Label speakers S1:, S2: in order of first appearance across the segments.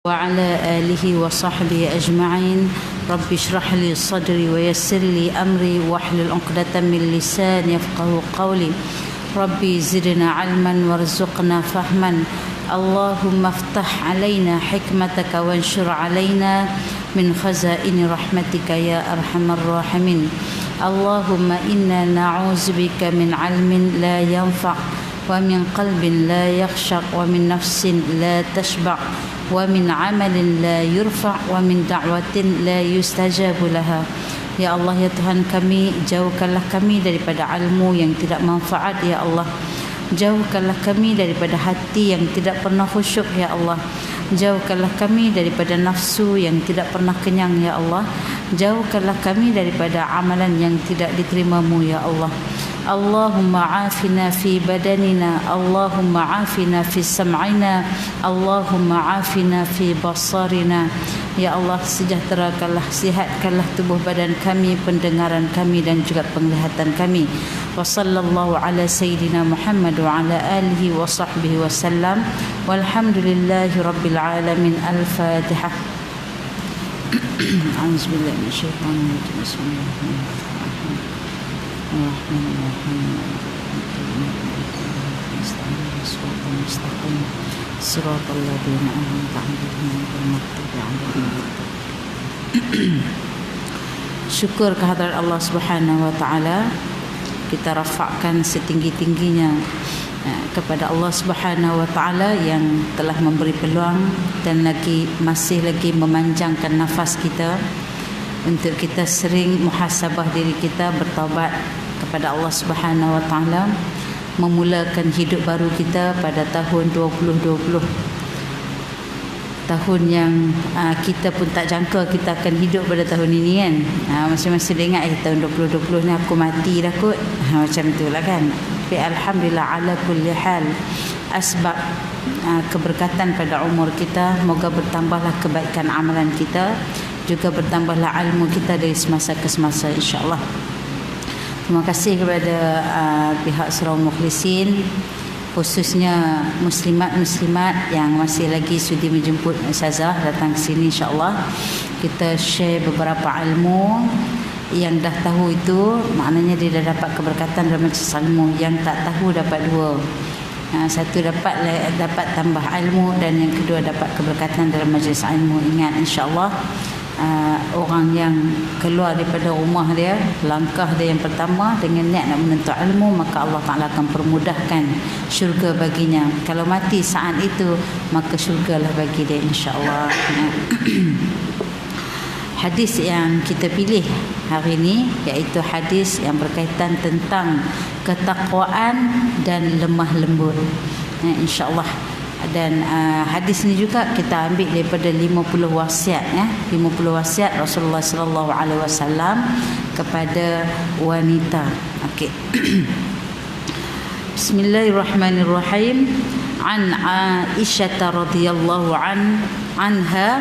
S1: وعلى آله وصحبه أجمعين. رب اشرح لي صدري ويسر لي أمري واحلل عقدة من لساني يفقهوا قولي. ربي زدنا علما وارزقنا فهما. اللهم افتح علينا حكمتك وانشر علينا من خزائن رحمتك يا أرحم الراحمين. اللهم إنا نعوذ بك من علم لا ينفع ومن قلب لا يخشع ومن نفس لا تشبع ومن عمل لا يرفع ومن دعوة لا يستجاب لها. Ya Allah, ya Tuhan kami, jauhkanlah kami daripada ilmu yang tidak manfaat, ya Allah. Jauhkanlah kami daripada hati yang tidak pernah khusyuk, ya Allah. Jauhkanlah kami daripada nafsu yang tidak pernah kenyang, ya Allah. Jauhkanlah kami daripada amalan yang tidak diterima-Mu, ya Allah. Allahumma afina fi badanina, Allahumma afina fi sam'ina, Allahumma afina fi basarina. Ya Allah, sejahterakanlah, sihatkanlah tubuh badan kami, pendengaran kami dan juga penglihatan kami. Wa sallallahu ala sayyidina Muhammad wa ala alihi wa sahbihi wasallam. Walhamdulillahi rabbil alamin. Al-Fatihah. A'udzubillahi minasyaitonir rajim. Bismillahirrahmanirrahim. Syukur kehadrat Allah Subhanahu wa taala, kita rafakkan setinggi-tingginya kepada Allah Subhanahu wa taala yang telah memberi peluang dan masih lagi memanjangkan nafas kita untuk kita sering muhasabah diri kita, bertaubat kepada Allah Subhanahu wa taala, memulakan hidup baru kita pada tahun 2020. Tahun yang kita pun tak jangka kita akan hidup pada tahun ini kan. Masing-masing dia ingat tahun 2020 ni aku mati dah kot. Macam itulah kan. Tapi alhamdulillah ala kulli hal, asbab keberkatan pada umur kita, moga bertambahlah kebaikan amalan kita, juga bertambahlah ilmu kita dari semasa ke semasa, insya-Allah. Terima kasih kepada pihak Surau Mukhlisin, khususnya muslimat-muslimat yang masih lagi sudi menjemput Ustazah datang ke sini, insya-Allah. Kita share beberapa ilmu. Yang dah tahu itu maknanya dia dah dapat keberkatan dalam majlis ilmu. Yang tak tahu dapat dua. Satu dapat tambah ilmu, dan yang kedua dapat keberkatan dalam majlis ilmu. Ingat, insya-Allah orang yang keluar daripada rumah dia, langkah dia yang pertama dengan niat nak menuntut ilmu, maka Allah Ta'ala akan permudahkan syurga baginya. Kalau mati saat itu, maka syurgalah bagi dia, insya-Allah. Hadis yang kita pilih hari ini iaitu hadis yang berkaitan tentang ketakwaan dan lemah lembut, insya-Allah. Dan hadis ini juga kita ambil daripada 50 wasiat 50 wasiat Rasulullah sallallahu alaihi wasallam kepada wanita. Okey. Bismillahirrahmanirrahim. An Aisyah radhiyallahu anha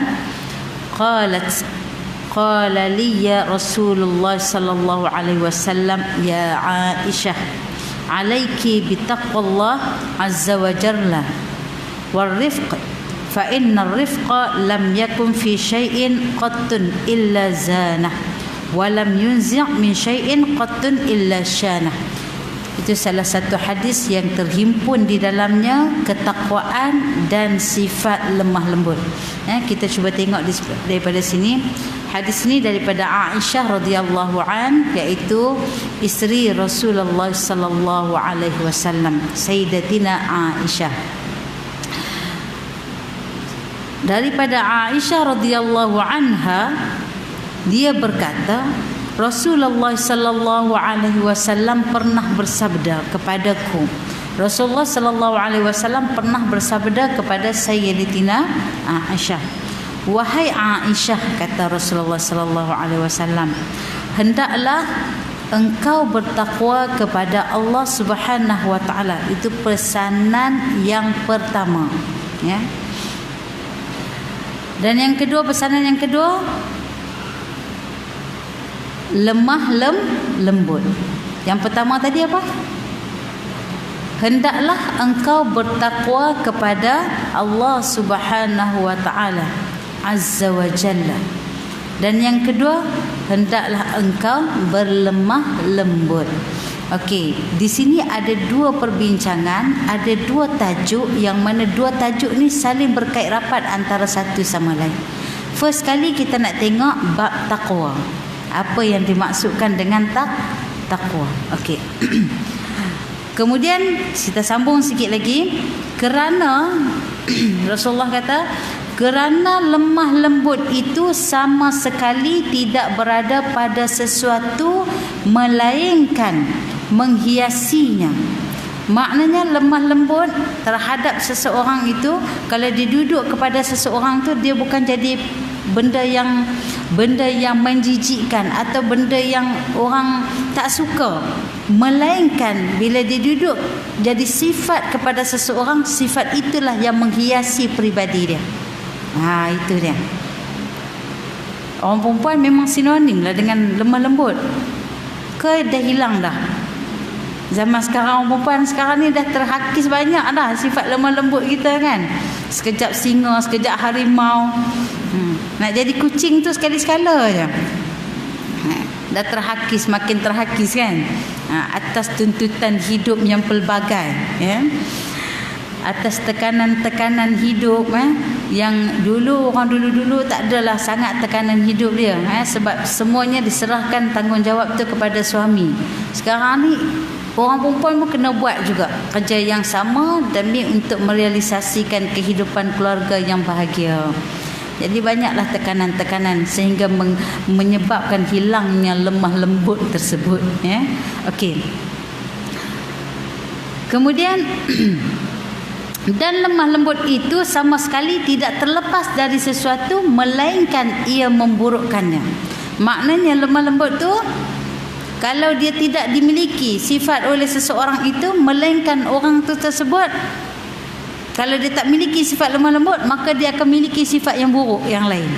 S1: qalat qala li ya Rasulullah sallallahu alaihi wasallam ya Aisyah alayki bitaqwallah azza wa jalla والرفق فإن الرفق لم يكن في شيء قط إلا زانه ولم ينزع من شيء قط إلا شانه. Itu salah satu hadis yang terhimpun di dalamnya ketakwaan dan sifat lemah lembut. Kita cuba tengok daripada sini. Hadis ini daripada Aisyah radhiyallahu an, iaitu isteri Rasulullah sallallahu alaihi wasallam, Sayyidatina Aisyah. Daripada Aisyah radhiyallahu anha, dia berkata, Rasulullah sallallahu alaihi wasallam pernah bersabda kepadaku. Rasulullah sallallahu alaihi wasallam pernah bersabda kepada Sayyidatina Aisyah, wahai Aisyah, kata Rasulullah sallallahu alaihi wasallam, hendaklah engkau bertakwa kepada Allah Subhanahu wa taala. Itu pesanan yang pertama, ya. Dan yang kedua, pesanan yang kedua, lemah lembut. Yang pertama tadi apa? hendaklah engkau bertakwa kepada Allah Subhanahu wa taala azza wa jalla. Dan yang kedua, hendaklah engkau berlemah lembut. Okey, di sini ada dua perbincangan, ada dua tajuk, yang mana dua tajuk ni saling berkait rapat antara satu sama lain. First kali kita nak tengok bab takwa. Apa yang dimaksudkan dengan takwa. Okey. Kemudian kita sambung sikit lagi, kerana Rasulullah kata, kerana lemah lembut itu sama sekali tidak berada pada sesuatu melainkan menghiasinya. Maknanya lemah lembut terhadap seseorang itu, kalau dia duduk kepada seseorang tu, dia bukan jadi benda yang menjijikkan atau benda yang orang tak suka, melainkan bila dia duduk jadi sifat kepada seseorang, sifat itulah yang menghiasi peribadi dia. Itu dia. Orang perempuan memang sinonim lah dengan lemah lembut. Ke dah hilang dah? Zaman sekarang, orang perempuan sekarang ni dah terhakis banyak dah sifat lemah lembut kita kan. Sekejap singa, sekejap harimau. Nak jadi kucing tu sekali-sekala je. Dah terhakis, makin terhakis kan. Atas tuntutan hidup yang pelbagai, ya. Atas tekanan-tekanan hidup, yang dulu orang dulu tak adalah sangat tekanan hidup dia, sebab semuanya diserahkan tanggungjawab tu kepada suami. Sekarang ni orang perempuan pun kena buat juga kerja yang sama demi untuk merealisasikan kehidupan keluarga yang bahagia. Jadi banyaklah tekanan-tekanan sehingga menyebabkan hilangnya lemah lembut tersebut, ya. Okey. Kemudian dan lemah lembut itu sama sekali tidak terlepas dari sesuatu melainkan ia memburukkannya. Maknanya lemah lembut tu, kalau dia tidak dimiliki sifat oleh seseorang itu, melainkan orang tu tersebut, kalau dia tak miliki sifat lemah lembut, maka dia akan miliki sifat yang buruk yang lain.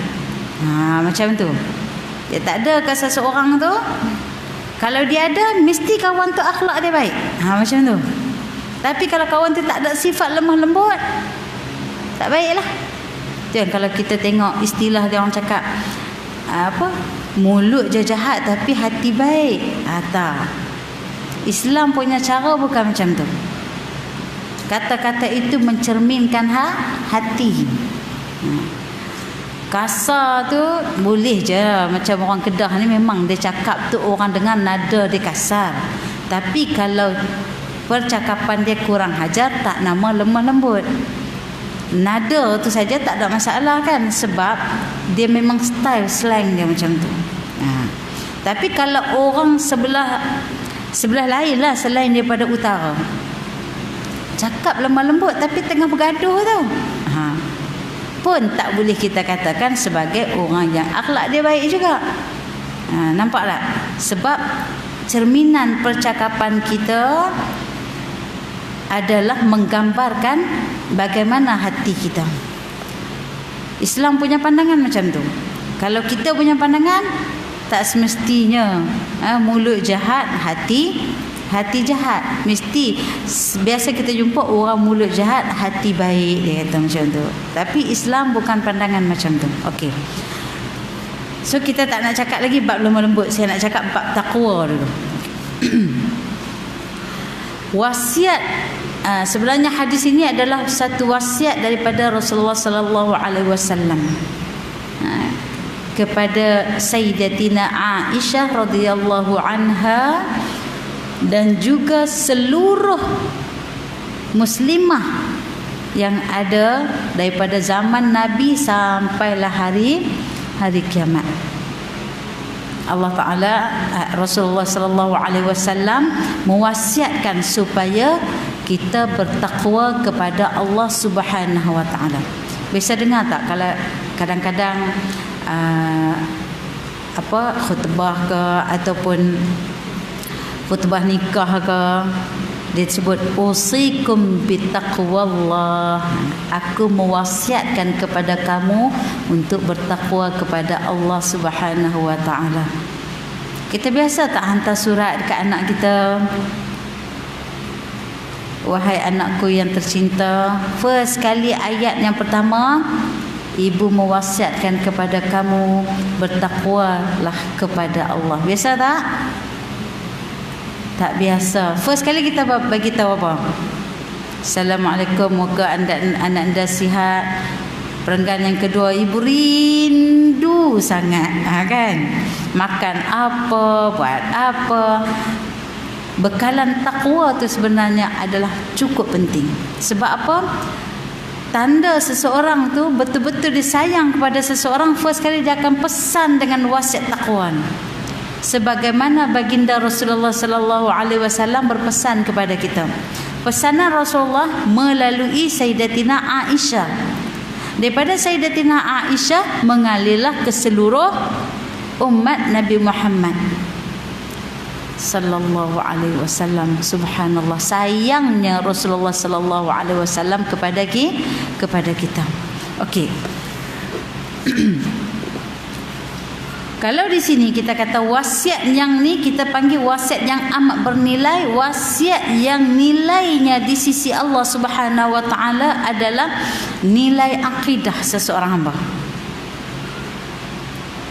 S1: Macam tu. Dia tak ada ke seseorang tu, kalau dia ada, mesti kawan tu akhlak dia baik. Macam tu. Tapi kalau kawan tu tak ada sifat lemah lembut, tak baiklah. Jangan kalau kita tengok istilah dia orang cakap, mulut je jahat tapi hati baik. Tak. Islam punya cara bukan macam tu. Kata-kata itu mencerminkan hati. Kasar tu boleh je, macam orang Kedah ni memang dia cakap tu orang dengar nada dia kasar. Tapi kalau percakapan dia kurang hajar, tak nama lemah lembut. Nada tu saja tak ada masalah kan, sebab dia memang style slang dia macam tu. Tapi kalau orang sebelah lain lah selain daripada utara, cakap lemah lembut tapi tengah bergaduh tu, pun tak boleh kita katakan sebagai orang yang akhlak dia baik juga. Nampak tak? Sebab cerminan percakapan kita adalah menggambarkan bagaimana hati kita. Islam punya pandangan macam tu. Kalau kita punya pandangan, tak semestinya mulut jahat, hati jahat. Mesti biasa kita jumpa orang mulut jahat, hati baik, dia kata macam tu. Tapi Islam bukan pandangan macam tu. Okey. So kita tak nak cakap lagi bab lemah lembut, saya nak cakap bab takwa dulu. Wasiat, sebenarnya hadis ini adalah satu wasiat daripada Rasulullah sallallahu alaihi wasallam kepada Sayyidatina Aisyah radhiyallahu anha dan juga seluruh muslimah yang ada daripada zaman Nabi sampailah hari kiamat. Allah Ta'ala, Rasulullah sallallahu alaihi wasallam mewasiatkan supaya kita bertakwa kepada Allah Subhanahu wa taala. Biasa dengar tak kalau kadang-kadang khutbah ke ataupun khutbah nikah ke, dia sebut usikum bitaqwallah, aku mewasiatkan kepada kamu untuk bertakwa kepada Allah Subhanahu wa taala. Kita biasa tak hantar surat dekat anak kita, Wahai anakku yang tercinta, first kali ayat yang pertama, ibu mewasiatkan kepada kamu bertakwalah kepada Allah. Biasa tak? Tak biasa. First kali kita bagi tahu apa? Assalamualaikum, moga anda sihat. Perenggan yang kedua, ibu rindu sangat, kan? Makan apa, buat apa. Bekalan takwa tu sebenarnya adalah cukup penting. Sebab apa? Tanda seseorang tu betul-betul disayang kepada seseorang, first kali dia akan pesan dengan wasiat takwa. Sebagaimana baginda Rasulullah sallallahu alaihi wasallam berpesan kepada kita. Pesanan Rasulullah melalui Sayyidatina Aisyah. Daripada Sayyidatina Aisyah mengalirlah ke seluruh umat Nabi Muhammad sallallahu alaihi wasallam. Subhanallah, sayangnya Rasulullah sallallahu alaihi wasallam kepada kita. Okey. Kalau di sini kita kata wasiat yang ni kita panggil wasiat yang amat bernilai, wasiat yang nilainya di sisi Allah Subhanahu wa taala adalah nilai akidah seseorang hamba.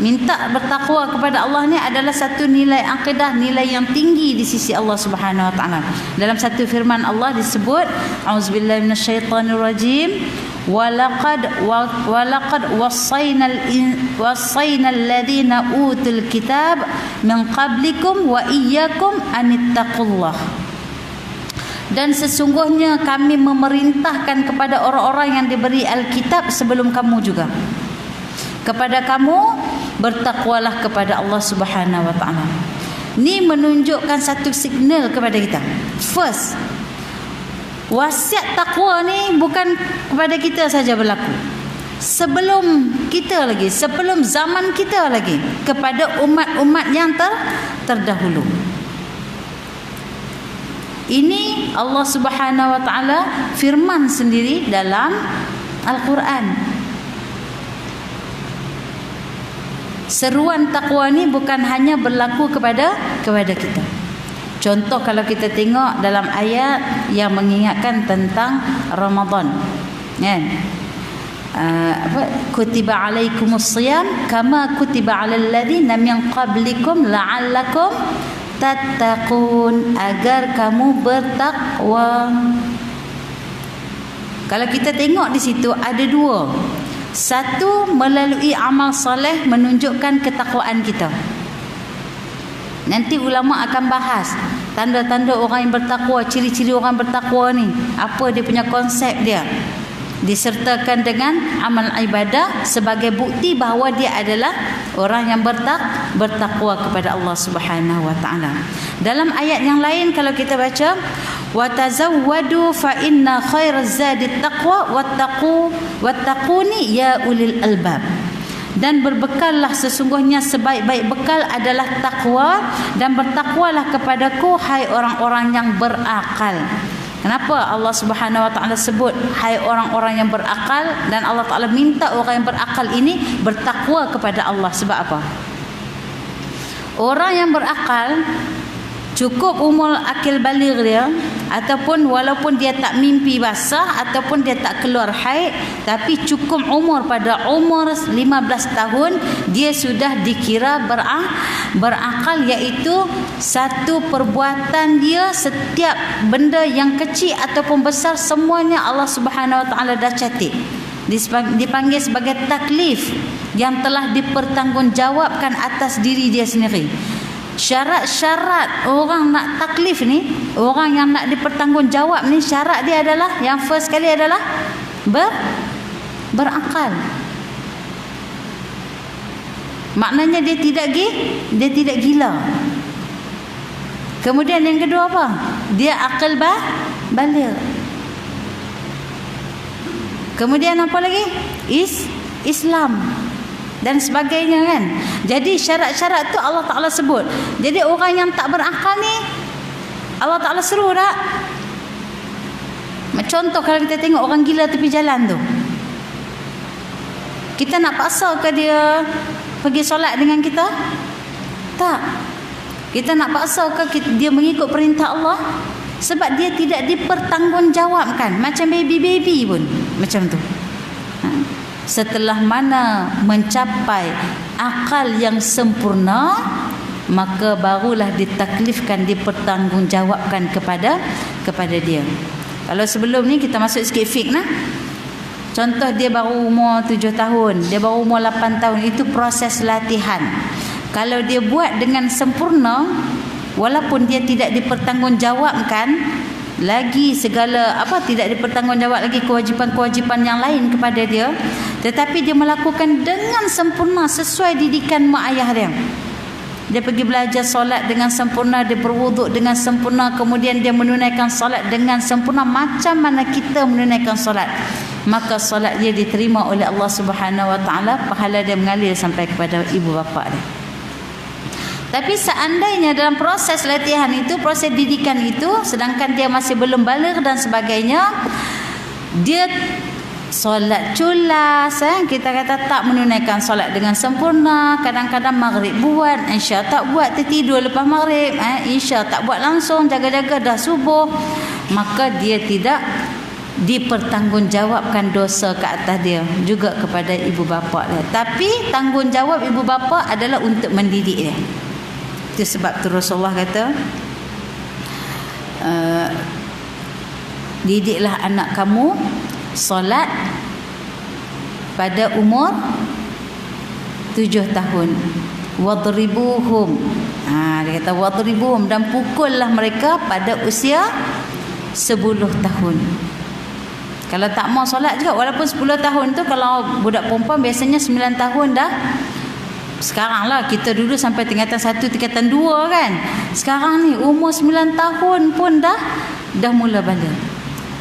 S1: Minta bertakwa kepada Allah ni adalah satu nilai akidah, nilai yang tinggi di sisi Allah Subhanahu wa taala. Dalam satu firman Allah disebut, auzubillahi minasyaitonir rajim, walaqad wasainal ladzina utul kitab min qablikum wa iyyakum anittaqullah. Dan sesungguhnya kami memerintahkan kepada orang-orang yang diberi Alkitab sebelum kamu juga, kepada kamu bertakwalah kepada Allah Subhanahu wa taala. Ni menunjukkan satu signal kepada kita. First, wasiat takwa ni bukan kepada kita saja berlaku. Sebelum kita lagi, sebelum zaman kita lagi, kepada umat-umat yang terdahulu. Ini Allah Subhanahu wa taala firman sendiri dalam Al-Quran. Seruan takwa ni bukan hanya berlaku kepada kita. Contoh kalau kita tengok dalam ayat yang mengingatkan tentang Ramadan, kan? Kutiba alaikumus shiyam kama kutiba alal ladzina min qablikum la'allakum tattaqun, agar kamu bertakwa. Kalau kita tengok di situ ada dua. Satu, melalui amal soleh menunjukkan ketakwaan kita. Nanti ulama akan bahas tanda-tanda orang yang bertakwa, ciri-ciri orang bertakwa ni, apa dia punya konsep dia. Disertakan dengan amal ibadah sebagai bukti bahawa dia adalah orang yang bertakwa kepada Allah Subhanahu wa taala. Dalam ayat yang lain kalau kita baca, wa tazawwadu fa inna khairaz zadi taqwa wattaquni ya ulil albab. Dan berbekallah, sesungguhnya sebaik-baik bekal adalah takwa, dan bertakwalah kepadaku hai orang-orang yang berakal. Kenapa Allah Subhanahu wa taala sebut hai orang-orang yang berakal, dan Allah Taala minta orang yang berakal ini bertakwa kepada Allah? Sebab apa? Orang yang berakal cukup umur akil baligh dia, ataupun walaupun dia tak mimpi basah ataupun dia tak keluar haid, tapi cukup umur pada umur 15 tahun dia sudah dikira berakal, iaitu satu perbuatan dia, setiap benda yang kecil ataupun besar semuanya Allah Subhanahu wa taala dah catat. Dipanggil sebagai taklif yang telah dipertanggungjawabkan atas diri dia sendiri. Syarat-syarat orang nak taklif ni, orang yang nak dipertanggungjawab ni, syarat dia adalah, yang first kali adalah berakal. Maknanya dia tidak gila. Kemudian yang kedua apa? Dia akal baligh. Kemudian apa lagi? Islam dan sebagainya, kan. Jadi syarat-syarat tu Allah Ta'ala sebut. Jadi orang yang tak berakal ni Allah Ta'ala seru tak? Contoh kalau kita tengok orang gila tepi jalan tu, kita nak paksa ke dia pergi solat dengan kita? Tak. Kita nak paksa ke dia mengikut perintah Allah? Sebab dia tidak dipertanggungjawabkan. Macam baby-baby pun macam tu. Setelah mana mencapai akal yang sempurna, maka barulah ditaklifkan, dipertanggungjawabkan kepada dia. Kalau sebelum ni kita masuk sikit fik nah. Contoh dia baru umur 7 tahun, dia baru umur 8 tahun, itu proses latihan. Kalau dia buat dengan sempurna, walaupun dia tidak dipertanggungjawabkan lagi segala tidak dipertanggungjawab lagi kewajipan-kewajipan yang lain kepada dia, tetapi dia melakukan dengan sempurna sesuai didikan mak ayah dia. Dia pergi belajar solat dengan sempurna, dia berwuduk dengan sempurna, kemudian dia menunaikan solat dengan sempurna macam mana kita menunaikan solat, maka solat dia diterima oleh Allah Subhanahu Wa Taala, pahala dia mengalir sampai kepada ibu bapa dia. Tapi seandainya dalam proses latihan itu, proses didikan itu, sedangkan dia masih belum baligh dan sebagainya, dia solat culas, kita kata tak menunaikan solat dengan sempurna, kadang-kadang maghrib buat, isya tak buat, tertidur lepas maghrib, isya tak buat langsung, jaga-jaga dah subuh, maka dia tidak dipertanggungjawabkan dosa ke atas dia, juga kepada ibu bapa dia. Tapi tanggungjawab ibu bapa adalah untuk mendidik dia. Itu sebab tu Rasulullah kata, didiklah anak kamu solat pada umur 7 tahun. Wadribuhum. Dia kata wadribuhum, dan pukullah mereka pada usia 10 tahun. Kalau tak mau solat juga, walaupun 10 tahun tu, kalau budak perempuan biasanya 9 tahun dah. Sekarang lah, kita dulu sampai tingkatan 1, tingkatan 2 kan. Sekarang ni umur 9 tahun pun dah mula balik.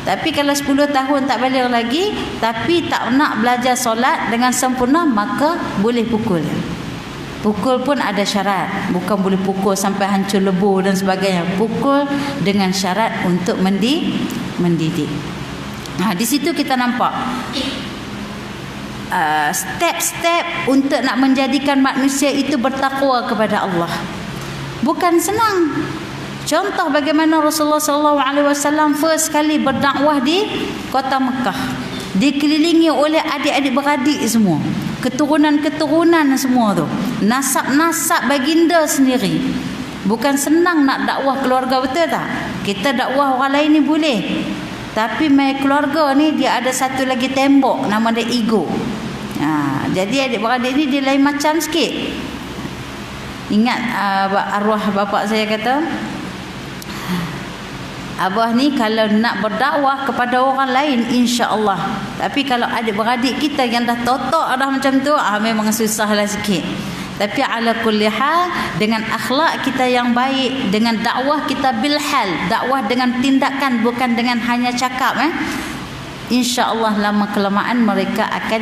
S1: Tapi kalau 10 tahun tak balik lagi, tapi tak nak belajar solat dengan sempurna, maka boleh pukul. Pukul pun ada syarat. Bukan boleh pukul sampai hancur lebur dan sebagainya. Pukul dengan syarat untuk mendidik. Di situ kita nampak step-step untuk nak menjadikan manusia itu bertakwa kepada Allah. Bukan senang. Contoh bagaimana Rasulullah SAW first kali berdakwah di kota Mekah, dikelilingi oleh adik-adik beradik semua, keturunan-keturunan semua tu, nasab-nasab baginda sendiri. Bukan senang nak dakwah keluarga, betul tak? Kita dakwah orang lain ni boleh, tapi mai keluarga ni dia ada satu lagi tembok, nama dia ego. Jadi adik-beradik ni dia lain macam sikit. Ingat arwah bapa saya kata, abah ni kalau nak berdakwah kepada orang lain insya-Allah, tapi kalau adik-beradik kita yang dah totok dah macam tu, memang susahlah sikit. Tapi ala kulli hal, dengan akhlak kita yang baik, dengan dakwah kita bil hal, dakwah dengan tindakan, bukan dengan hanya cakap, insya-Allah lama kelamaan mereka akan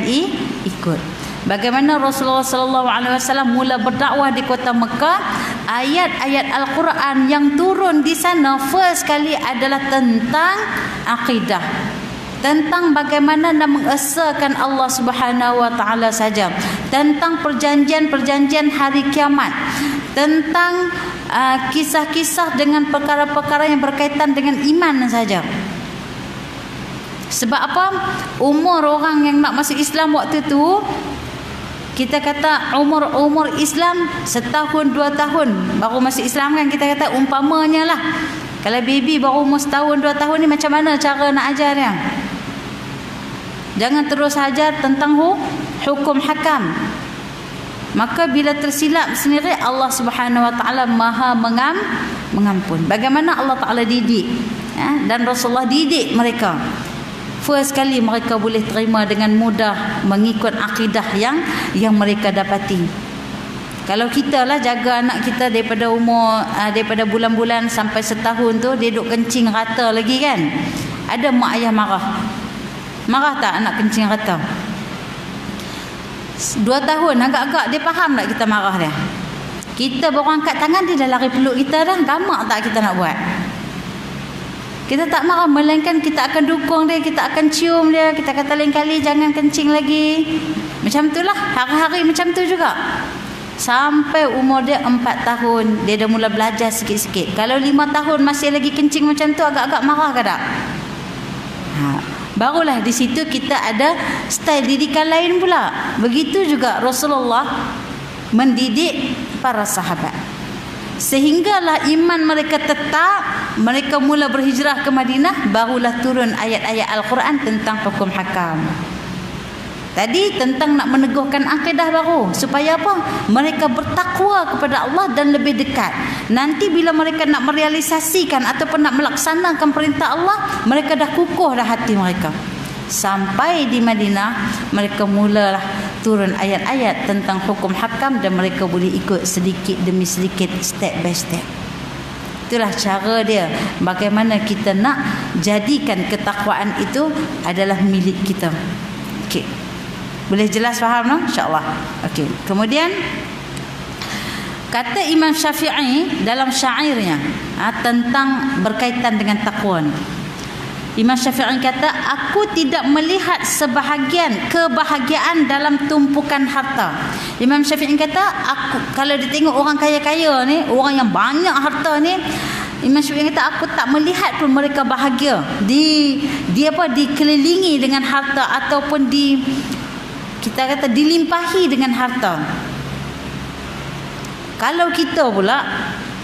S1: ikut. Bagaimana Rasulullah SAW mula berdakwah di kota Mekah, ayat-ayat Al-Quran yang turun di sana first kali adalah tentang akidah, tentang bagaimana nak mengesahkan Allah Subhanahu Wa Taala saja, tentang perjanjian-perjanjian hari kiamat, tentang kisah-kisah dengan perkara-perkara yang berkaitan dengan iman saja. Sebab apa? Umur orang yang nak masuk Islam waktu tu, kita kata umur Islam 1 tahun 2 tahun baru masuk Islam kan, kita kata umpamanya lah. Kalau baby baru umur 1 tahun 2 tahun ni, macam mana cara nak ajar dia? Jangan terus ajar tentang hukum hakam. Maka bila tersilap sendiri, Allah Subhanahu Wa Taala Maha mengampun. Bagaimana Allah Taala didik, dan Rasulullah didik mereka. First kali mereka boleh terima dengan mudah mengikut akidah yang mereka dapati. Kalau kita lah jaga anak kita daripada umur daripada bulan-bulan sampai 1 tahun tu, dia duduk kencing rata lagi kan, ada mak ayah marah tak anak kencing rata? 2 tahun agak-agak dia faham tak kita marah dia? Kita baru angkat tangan, dia dah lari peluk kita dah. Gamak tak kita nak buat? Kita tak marah, melainkan kita akan dukung dia, kita akan cium dia, kita kata lain kali jangan kencing lagi. Macam itulah, hari-hari macam tu juga. Sampai umur dia 4 tahun, dia dah mula belajar sikit-sikit. Kalau 5 tahun masih lagi kencing macam tu, agak-agak marah ke tak? Barulah di situ kita ada style didikan lain pula. Begitu juga Rasulullah mendidik para sahabat. Sehinggalah iman mereka tetap, mereka mula berhijrah ke Madinah, barulah turun ayat-ayat Al-Quran tentang hukum hakam. Tadi tentang nak meneguhkan akidah baru. Supaya apa? Mereka bertakwa kepada Allah dan lebih dekat. Nanti bila mereka nak merealisasikan ataupun nak melaksanakan perintah Allah, mereka dah kukuh dah hati mereka. Sampai di Madinah, mereka mulalah turun ayat-ayat tentang hukum hakam dan mereka boleh ikut sedikit demi sedikit, step by step. Itulah cara dia. Bagaimana kita nak jadikan ketakwaan itu adalah milik kita. Okey. Boleh jelas faham no? InsyaAllah. Okey. Kemudian kata Imam Syafi'i dalam syairnya tentang berkaitan dengan takwa ni. Imam Syafi'i kata, aku tidak melihat sebahagian kebahagiaan dalam tumpukan harta. Imam Syafi'i kata, aku kalau dia tengok orang kaya-kaya ni, orang yang banyak harta ni, Imam Syafi'i kata, aku tak melihat pun mereka bahagia. Dikelilingi dengan harta ataupun kita kata dilimpahi dengan harta. Kalau kita pula,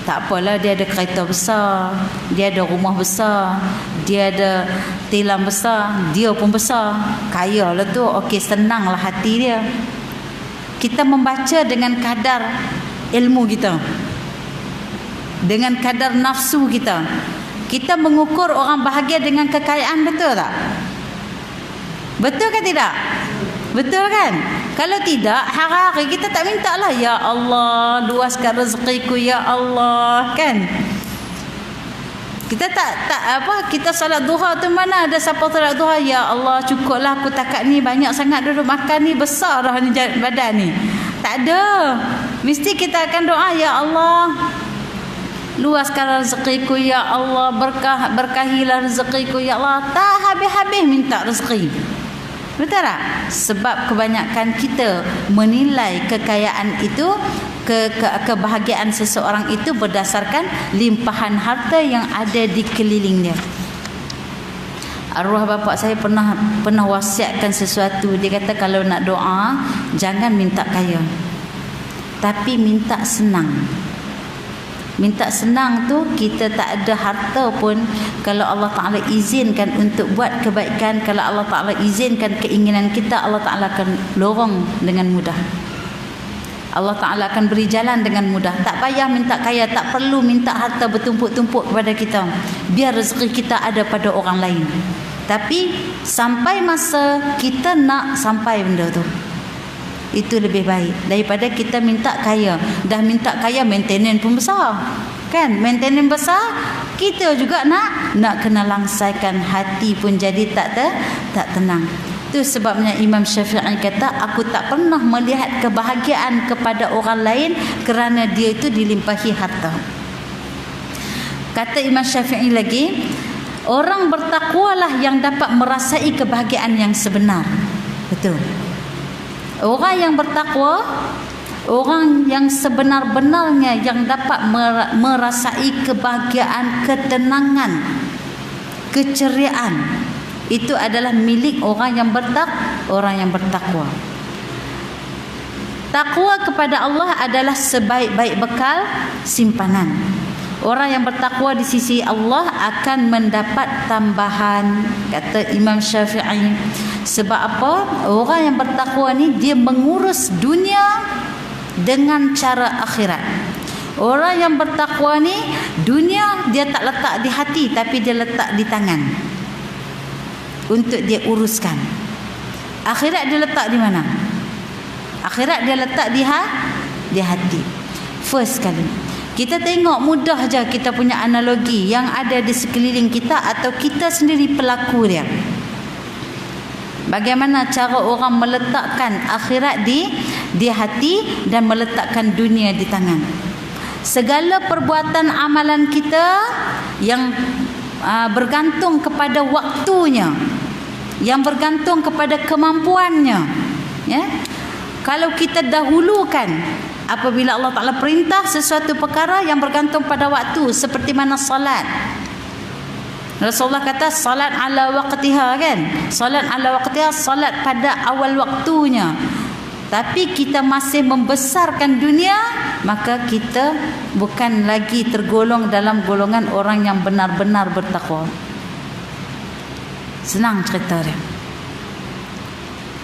S1: tak apalah, dia ada kereta besar, dia ada rumah besar, dia ada tilam besar, dia pun besar, kaya lah tu. Okey, senanglah hati dia. Kita membaca dengan kadar ilmu kita, dengan kadar nafsu kita. Kita mengukur orang bahagia dengan kekayaan, betul tak? Betul ke tidak? Betul kan? Kalau tidak, hari-hari kita tak minta lah, ya Allah luaskan rezekiku, ya Allah, kan? Kita kita salat duha tu mana ada siapa salat duha, ya Allah cukuplah aku takat ni, banyak sangat duduk makan ni, besar dah ni badan ni. Tak ada. Mesti kita akan doa, ya Allah luaskan rezekiku, ya Allah berkahilah rezekiku, ya Allah. Tak habis-habis minta rezeki. Betul tak? Sebab kebanyakan kita menilai kekayaan itu, kebahagiaan seseorang itu berdasarkan limpahan harta yang ada di kelilingnya. Arwah bapa saya pernah wasiatkan sesuatu. Dia kata kalau nak doa, jangan minta kaya, tapi minta senang. Minta senang tu, kita tak ada harta pun, kalau Allah Ta'ala izinkan untuk buat kebaikan, kalau Allah Ta'ala izinkan keinginan kita, Allah Ta'ala akan lorong dengan mudah. Allah Ta'ala akan beri jalan dengan mudah. Tak payah minta kaya, tak perlu minta harta bertumpuk-tumpuk kepada kita, biar rezeki kita ada pada orang lain. Tapi sampai masa kita nak sampai benda tu, itu lebih baik daripada kita minta kaya. Dah minta kaya, maintenance pun besar, kan? Maintenance besar, kita juga nak kena langsaikan, hati pun jadi tak tenang. Itu sebabnya Imam Syafi'i kata, aku tak pernah melihat kebahagiaan kepada orang lain kerana dia itu dilimpahi harta. Kata Imam Syafi'i lagi, orang bertakwalah yang dapat merasai kebahagiaan yang sebenar. Betul. Orang yang bertakwa, orang yang sebenar-benarnya yang dapat merasai kebahagiaan, ketenangan, keceriaan, itu adalah milik orang yang bertakwa. Takwa kepada Allah adalah sebaik-baik bekal simpanan. Orang yang bertakwa di sisi Allah akan mendapat tambahan, kata Imam Syafi'i. Sebab apa? Orang yang bertakwa ni dia mengurus dunia dengan cara akhirat. Orang yang bertakwa ni, dunia dia tak letak di hati, tapi dia letak di tangan untuk dia uruskan. Akhirat dia letak di mana? Akhirat dia letak di hati. First kali. Kita tengok mudah aja kita punya analogi yang ada di sekeliling kita atau kita sendiri pelaku dia. Bagaimana cara orang meletakkan akhirat di hati dan meletakkan dunia di tangan. Segala perbuatan amalan kita yang bergantung kepada waktunya, yang bergantung kepada kemampuannya, ya. Kalau kita dahulukan apabila Allah Ta'ala perintah sesuatu perkara yang bergantung pada waktu, seperti mana salat. Rasulullah kata salat ala waqtiha, kan? Salat ala waqtiha, salat pada awal waktunya. Tapi kita masih membesarkan dunia, maka kita bukan lagi tergolong dalam golongan orang yang benar-benar bertakwa. Senang cerita dia.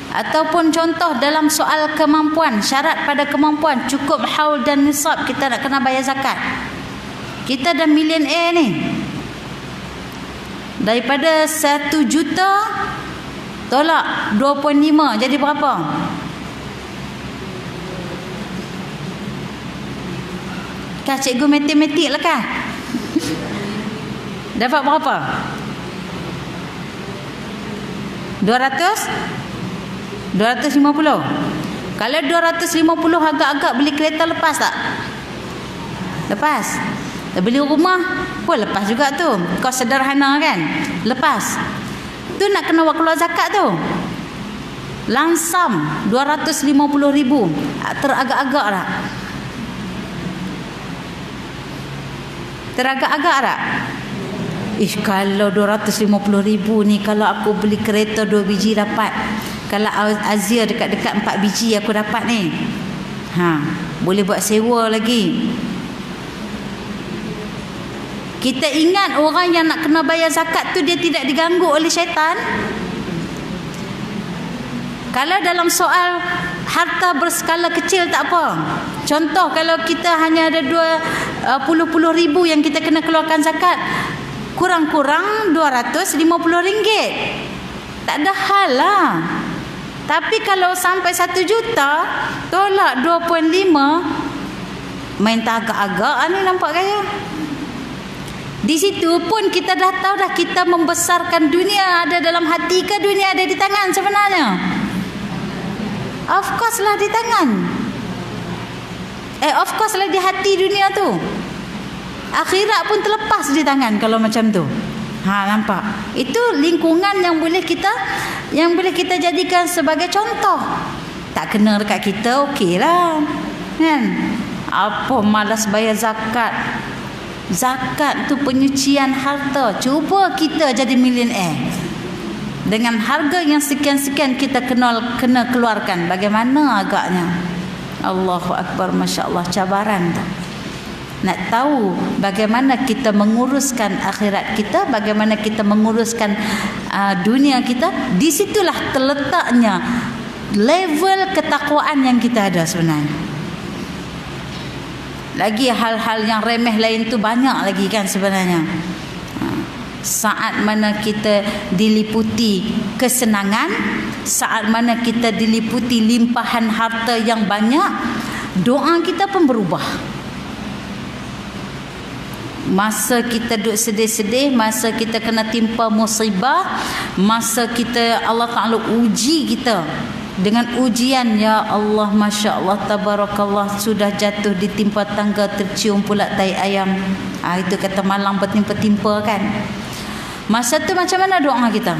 S1: Ataupun contoh dalam soal kemampuan, syarat pada kemampuan, cukup haul dan nisab, kita nak kena bayar zakat. Kita dah millionaire ni. Daripada 1 juta tolak 2.5, jadi berapa? Kah cikgu matematik lah kah? Dapat berapa? 250. Kalau 250 agak-agak beli kereta lepas tak? Lepas. Beli rumah pun lepas juga tu. Kau sederhana kan? Lepas. Tu nak kena keluar zakat tu. Langsam 250,000. Teragak-agak tak? Teragak-agak tak? Kalau 250,000 ni, kalau aku beli kereta 2 biji dapat. Kalau Azia dekat-dekat 4 biji aku dapat ni. Boleh buat sewa lagi. Kita ingat orang yang nak kena bayar zakat tu dia tidak diganggu oleh syaitan. Kalau dalam soal harta berskala kecil tak apa. Contoh kalau kita hanya ada 20 ribu yang kita kena keluarkan zakat, kurang-kurang RM250. Tak ada hal lah. Tapi kalau sampai 1 juta tolak 2.5, main tak agak-agak ni, nampak gaya. Di situ pun kita dah tahu dah, kita membesarkan dunia ada dalam hati ke dunia ada di tangan sebenarnya? Of course lah di tangan. Of course lah di hati dunia tu. Akhirat pun terlepas di tangan kalau macam tu. Nampak? Itu lingkungan yang boleh kita jadikan sebagai contoh. Tak kena dekat kita, okeylah. Kan? Apa malas bayar zakat? Zakat tu penyucian harta. Cuba kita jadi millionaire. Dengan harga yang sekian-sekian kita kena keluarkan. Bagaimana agaknya? Allahu Akbar, Masya Allah, cabaran tu. Nak tahu bagaimana kita menguruskan akhirat kita, bagaimana kita menguruskan dunia kita. Di situlah terletaknya level ketakwaan yang kita ada sebenarnya. Lagi hal-hal yang remeh lain tu banyak lagi kan sebenarnya. Saat mana kita diliputi kesenangan, saat mana kita diliputi limpahan harta yang banyak, doa kita pun berubah. Masa kita duduk sedih-sedih, masa kita kena timpa musibah, masa kita Allah Ta'ala uji kita dengan ujian, ya Allah, Masya Allah, Tabarakallah, sudah jatuh ditimpa tangga, tercium pula tai ayam. Itu kata malang bertimpa-timpa kan. Masa tu macam mana doa kita?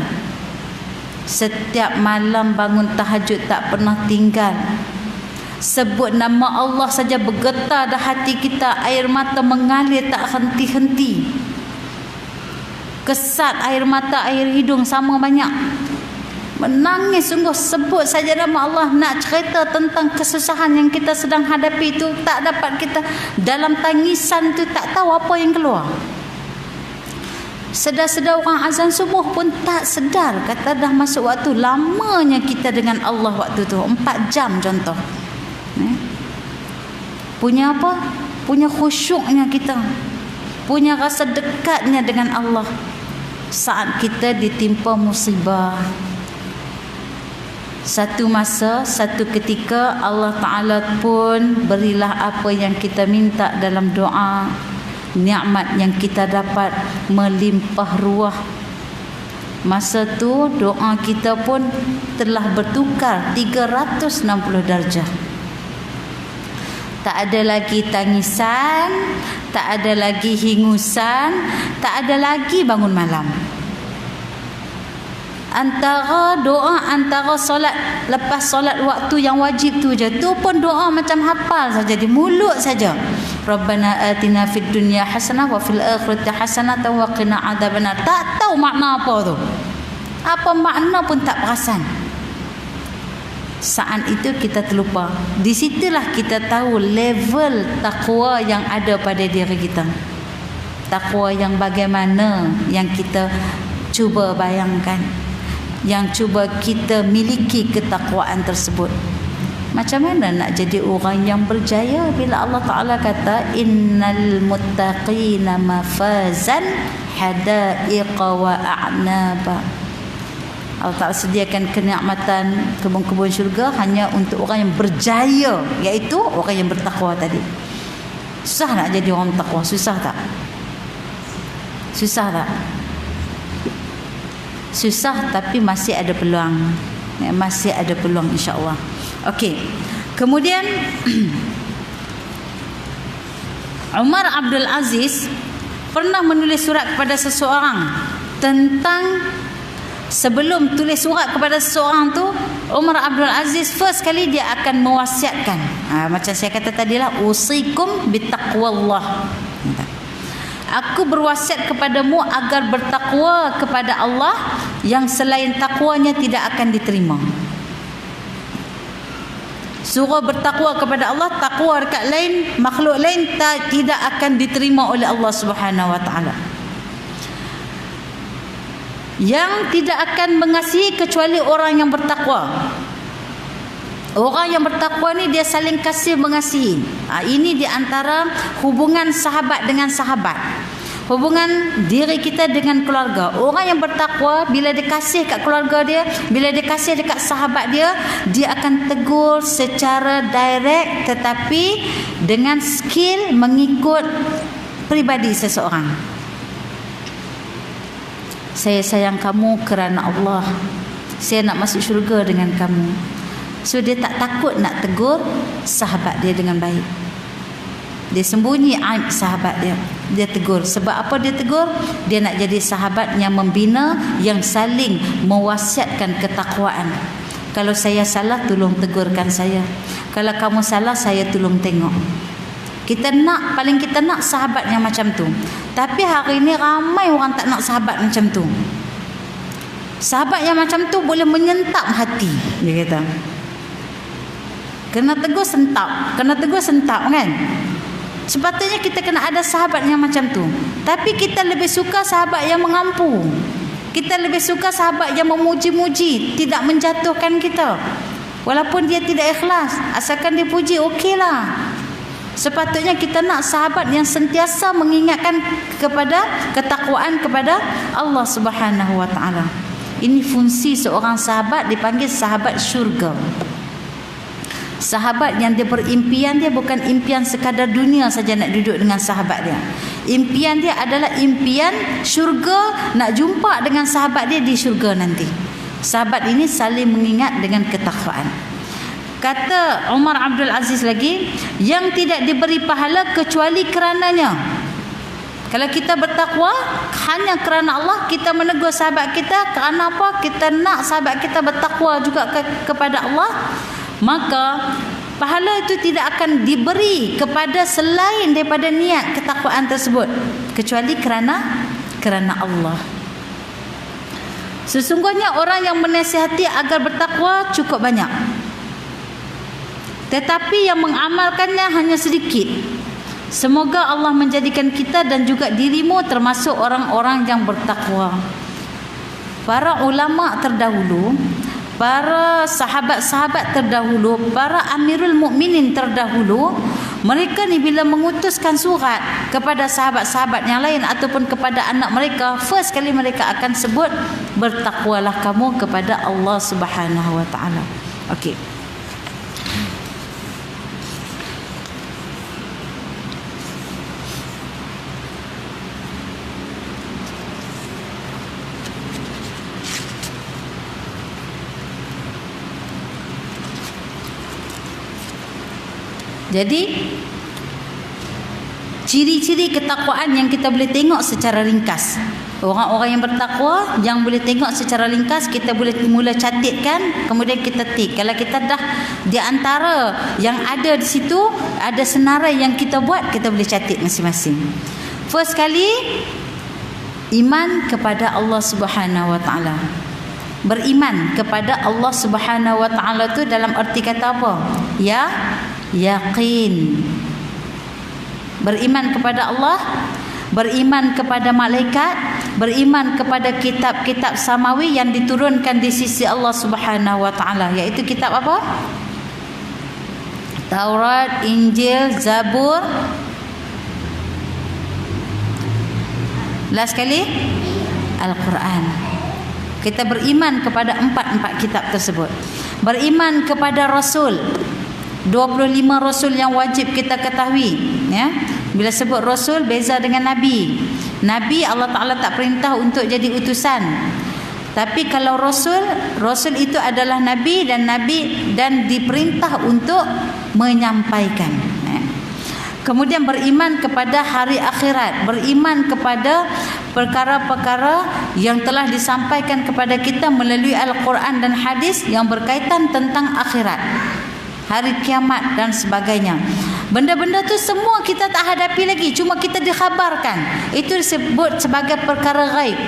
S1: Setiap malam bangun tahajud tak pernah tinggal. Sebut nama Allah saja bergetar dah hati kita, air mata mengalir tak henti-henti. Kesat air mata, air hidung sama banyak. Menangis sungguh, sebut saja nama Allah. Nak cerita tentang kesusahan yang kita sedang hadapi itu, tak dapat kita. Dalam tangisan tu tak tahu apa yang keluar. Sedar-sedar orang azan subuh pun tak sedar. Kata dah masuk waktu. Lamanya kita dengan Allah waktu tu 4 jam contoh. Punya apa? Punya khusyuknya kita, punya rasa dekatnya dengan Allah saat kita ditimpa musibah. Satu masa, satu ketika Allah Ta'ala pun berilah apa yang kita minta dalam doa. Nikmat yang kita dapat melimpah ruah. Masa tu doa kita pun telah bertukar 360 darjah. Tak ada lagi tangisan, tak ada lagi hingusan, tak ada lagi bangun malam. Antara doa antara solat lepas solat waktu yang wajib tu je, tu pun doa macam hafal saja di mulut saja. Rabbana atina fid dunya hasanah wa fil akhirati hasanah wa qina adzabannar. Tak tahu makna apa tu. Apa makna pun tak perasan. Saat itu kita terlupa. Di situlah kita tahu level takwa yang ada pada diri kita. Takwa yang bagaimana yang kita cuba bayangkan, yang cuba kita miliki ketakwaan tersebut. Macam mana nak jadi orang yang berjaya bila Allah Ta'ala kata innal muttaqina mafazan hadaiqa wa a'naba. Allah Ta'ala sediakan kenikmatan kebun-kebun syurga hanya untuk orang yang berjaya, iaitu orang yang bertakwa tadi. Susah nak jadi orang takwa? Susah tak? Susah tak? Susah, tapi masih ada peluang. Masih ada peluang, insya-Allah. Okey. Kemudian Umar Abdul Aziz pernah menulis surat kepada seseorang tentang, sebelum tulis surat kepada seseorang tu, Umar Abdul Aziz first kali dia akan mewasiatkan. Macam saya kata tadilah, usikum bittaqwallah. Aku berwasiat kepadamu agar bertakwa kepada Allah, yang selain takwanya tidak akan diterima. Suruh bertakwa kepada Allah, takwa dekat lain, makhluk lain tidak akan diterima oleh Allah Subhanahu wa taala. Yang tidak akan mengasihi kecuali orang yang bertakwa. Orang yang bertakwa ni dia saling kasih mengasihi. Ini di antara hubungan sahabat dengan sahabat. Hubungan diri kita dengan keluarga. Orang yang bertakwa bila dia kasih kat keluarga dia, bila dia kasih dekat sahabat dia, dia akan tegur secara direct tetapi dengan skill mengikut pribadi seseorang. Saya sayang kamu kerana Allah. Saya nak masuk syurga dengan kamu. So dia tak takut nak tegur sahabat dia dengan baik. Dia sembunyi aib sahabat dia. Dia tegur. Sebab apa dia tegur? Dia nak jadi sahabat yang membina, yang saling mewasiatkan ketakwaan. Kalau saya salah, tolong tegurkan saya. Kalau kamu salah, saya tolong tengok. Kita nak, paling kita nak sahabat yang macam tu. Tapi hari ini ramai orang tak nak sahabat macam tu. Sahabat yang macam tu boleh menyentap hati, dia kata. Kena tegur sentap, kena tegur sentap kan. Sepatutnya kita kena ada sahabat yang macam tu. Tapi kita lebih suka sahabat yang mengampu. Kita lebih suka sahabat yang memuji-muji, tidak menjatuhkan kita. Walaupun dia tidak ikhlas, asalkan dia puji, okeylah. Sepatutnya kita nak sahabat yang sentiasa mengingatkan kepada ketakwaan kepada Allah Subhanahu wa taala. Ini fungsi seorang sahabat, dipanggil sahabat syurga. Sahabat yang dia berimpian, dia bukan impian sekadar dunia saja nak duduk dengan sahabat dia. Impian dia adalah impian syurga, nak jumpa dengan sahabat dia di syurga nanti. Sahabat ini saling mengingat dengan ketakwaan. Kata Umar Abdul Aziz lagi, yang tidak diberi pahala kecuali kerananya. Kalau kita bertakwa hanya kerana Allah, kita menegur sahabat kita kerana apa? Kita nak sahabat kita bertakwa juga kepada Allah, maka pahala itu tidak akan diberi kepada selain daripada niat ketakwaan tersebut, kecuali kerana Allah. Sesungguhnya orang yang menasihati agar bertakwa cukup banyak, tetapi yang mengamalkannya hanya sedikit. Semoga Allah menjadikan kita dan juga dirimu termasuk orang-orang yang bertakwa. Para ulama terdahulu, para sahabat-sahabat terdahulu, para amirul mukminin terdahulu, mereka ni bila mengutuskan surat kepada sahabat-sahabat yang lain ataupun kepada anak mereka, first kali mereka akan sebut, bertakwalah kamu kepada Allah Subhanahu wa taala. Okey. Jadi ciri-ciri ketakwaan yang kita boleh tengok secara ringkas. Orang-orang yang bertakwa yang boleh tengok secara ringkas, kita boleh mula catatkan, kemudian kita tik. Kalau kita dah di antara yang ada di situ, ada senarai yang kita buat, kita boleh catat masing-masing. First kali, iman kepada Allah Subhanahu Wa Taala. Beriman kepada Allah Subhanahu Wa Taala tu dalam arti kata apa? Yakin. Beriman kepada Allah, beriman kepada malaikat, beriman kepada kitab-kitab samawi yang diturunkan di sisi Allah Subhanahu Wa Taala, iaitu kitab apa? Taurat, Injil, Zabur. Last kali Al-Quran. Kita beriman kepada empat kitab tersebut. Beriman kepada Rasul, 25 Rasul yang wajib kita ketahui, ya. Bila sebut Rasul, beza dengan Nabi. Nabi Allah Ta'ala tak perintah untuk jadi utusan. Tapi kalau Rasul itu adalah Nabi dan diperintah untuk menyampaikan. Kemudian beriman kepada hari akhirat, beriman kepada perkara-perkara yang telah disampaikan kepada kita melalui Al-Quran dan hadis yang berkaitan tentang akhirat, hari kiamat dan sebagainya. Benda-benda tu semua kita tak hadapi lagi, cuma kita dikhabarkan. Itu disebut sebagai perkara ghaib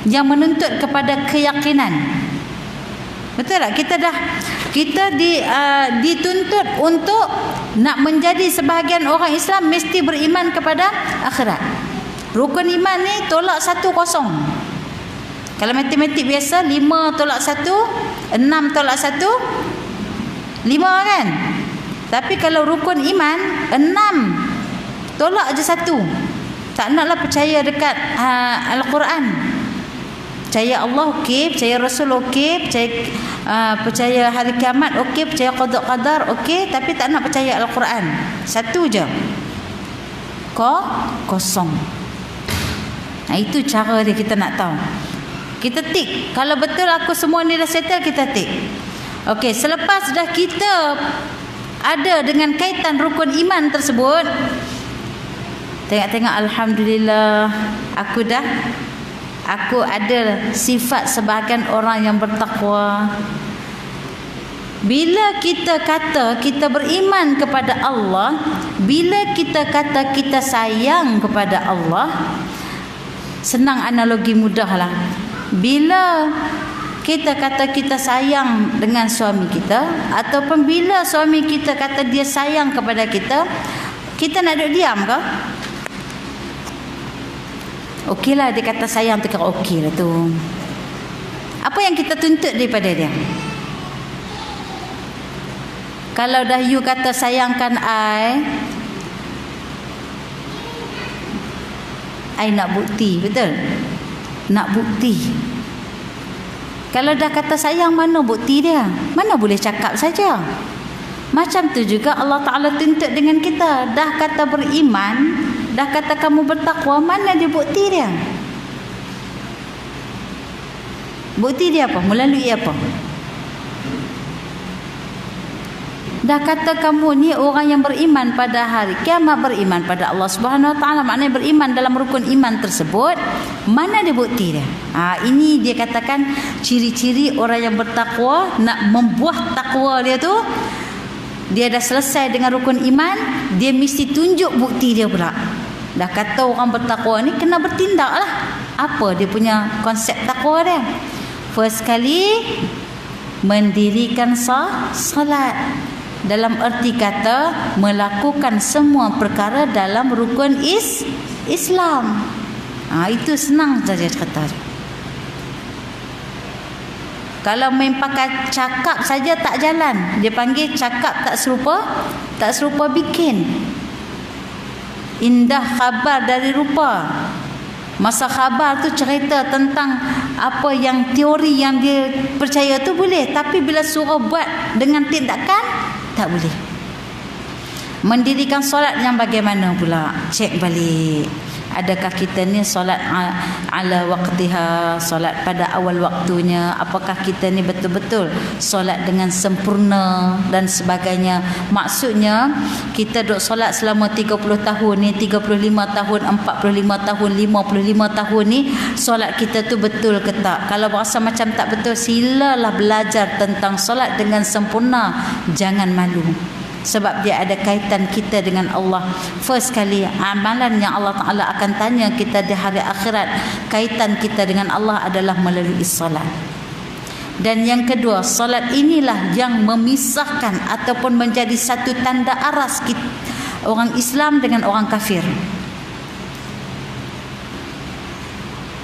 S1: yang menuntut kepada keyakinan. Betul tak? Kita dituntut untuk nak menjadi sebahagian orang Islam mesti beriman kepada akhirat. Rukun iman ni tolak 1 kosong. Kalau matematik biasa 5 tolak 1, 6 tolak 1, 5 kan? Tapi kalau rukun iman 6 tolak je 1. Tak naklah percaya dekat Al-Quran. Percaya Allah okey, percaya Rasul okey, percaya hari kiamat okey, percaya qada qadar okey, tapi tak nak percaya Al-Quran. 1 je. Kosong. Nah, itu cara dia, kita nak tahu. Kita tik. Kalau betul aku semua ni dah settle, kita tik. Okey, selepas dah kita ada dengan kaitan rukun iman tersebut, tengok-tengok, alhamdulillah, aku ada sifat sebahagian orang yang bertakwa. Bila kita kata kita beriman kepada Allah, bila kita kata kita sayang kepada Allah, senang analogi mudahlah. Bila kita kata kita sayang dengan suami kita, ataupun bila suami kita kata dia sayang kepada kita, kita nak duduk diam ke? Okeylah dia kata sayang, tu kata okeylah tu. Apa yang kita tuntut daripada dia? Kalau dah you kata sayangkan I nak bukti, betul? Nak bukti. Kalau dah kata sayang, mana bukti dia? Mana boleh cakap saja. Macam tu juga Allah Ta'ala tuntut dengan kita. Dah kata beriman, dah kata kamu bertakwa, mana dia bukti dia? Bukti dia apa? Melalui apa? Dah kata kamu ni orang yang beriman pada hari kiamat, beriman pada Allah Subhanahu Wa Taala, maknanya beriman dalam rukun iman tersebut. Mana dia bukti dia? Ini dia katakan ciri-ciri orang yang bertakwa. Nak membuah takwa dia tu, dia dah selesai dengan rukun iman, dia mesti tunjuk bukti dia pula. Dah kata orang bertakwa ni, kena bertindak lah. Apa dia punya konsep takwa dia? First kali, mendirikan salat. Dalam erti kata, melakukan semua perkara dalam rukun Islam. Itu senang saja kata. Kalau main pakai cakap saja tak jalan. Dia panggil cakap tak serupa bikin. Indah khabar dari rupa. Masa khabar tu cerita tentang apa yang teori yang dia percaya tu boleh, tapi bila suruh buat dengan tindakan tak boleh. Mendirikan solat yang bagaimana pula? Cek balik. Adakah kita ni solat ala waqtiha, solat pada awal waktunya? Apakah kita ni betul-betul solat dengan sempurna dan sebagainya? Maksudnya kita duk solat selama 30 tahun ni, 35 tahun, 45 tahun, 55 tahun ni, solat kita tu betul ke tak? Kalau berasa macam tak betul, silalah belajar tentang solat dengan sempurna. Jangan malu, sebab dia ada kaitan kita dengan Allah. First kali, amalan yang Allah Ta'ala akan tanya kita di hari akhirat, kaitan kita dengan Allah adalah melalui salat. Dan yang kedua, salat inilah yang memisahkan ataupun menjadi satu tanda aras kita, orang Islam dengan orang kafir.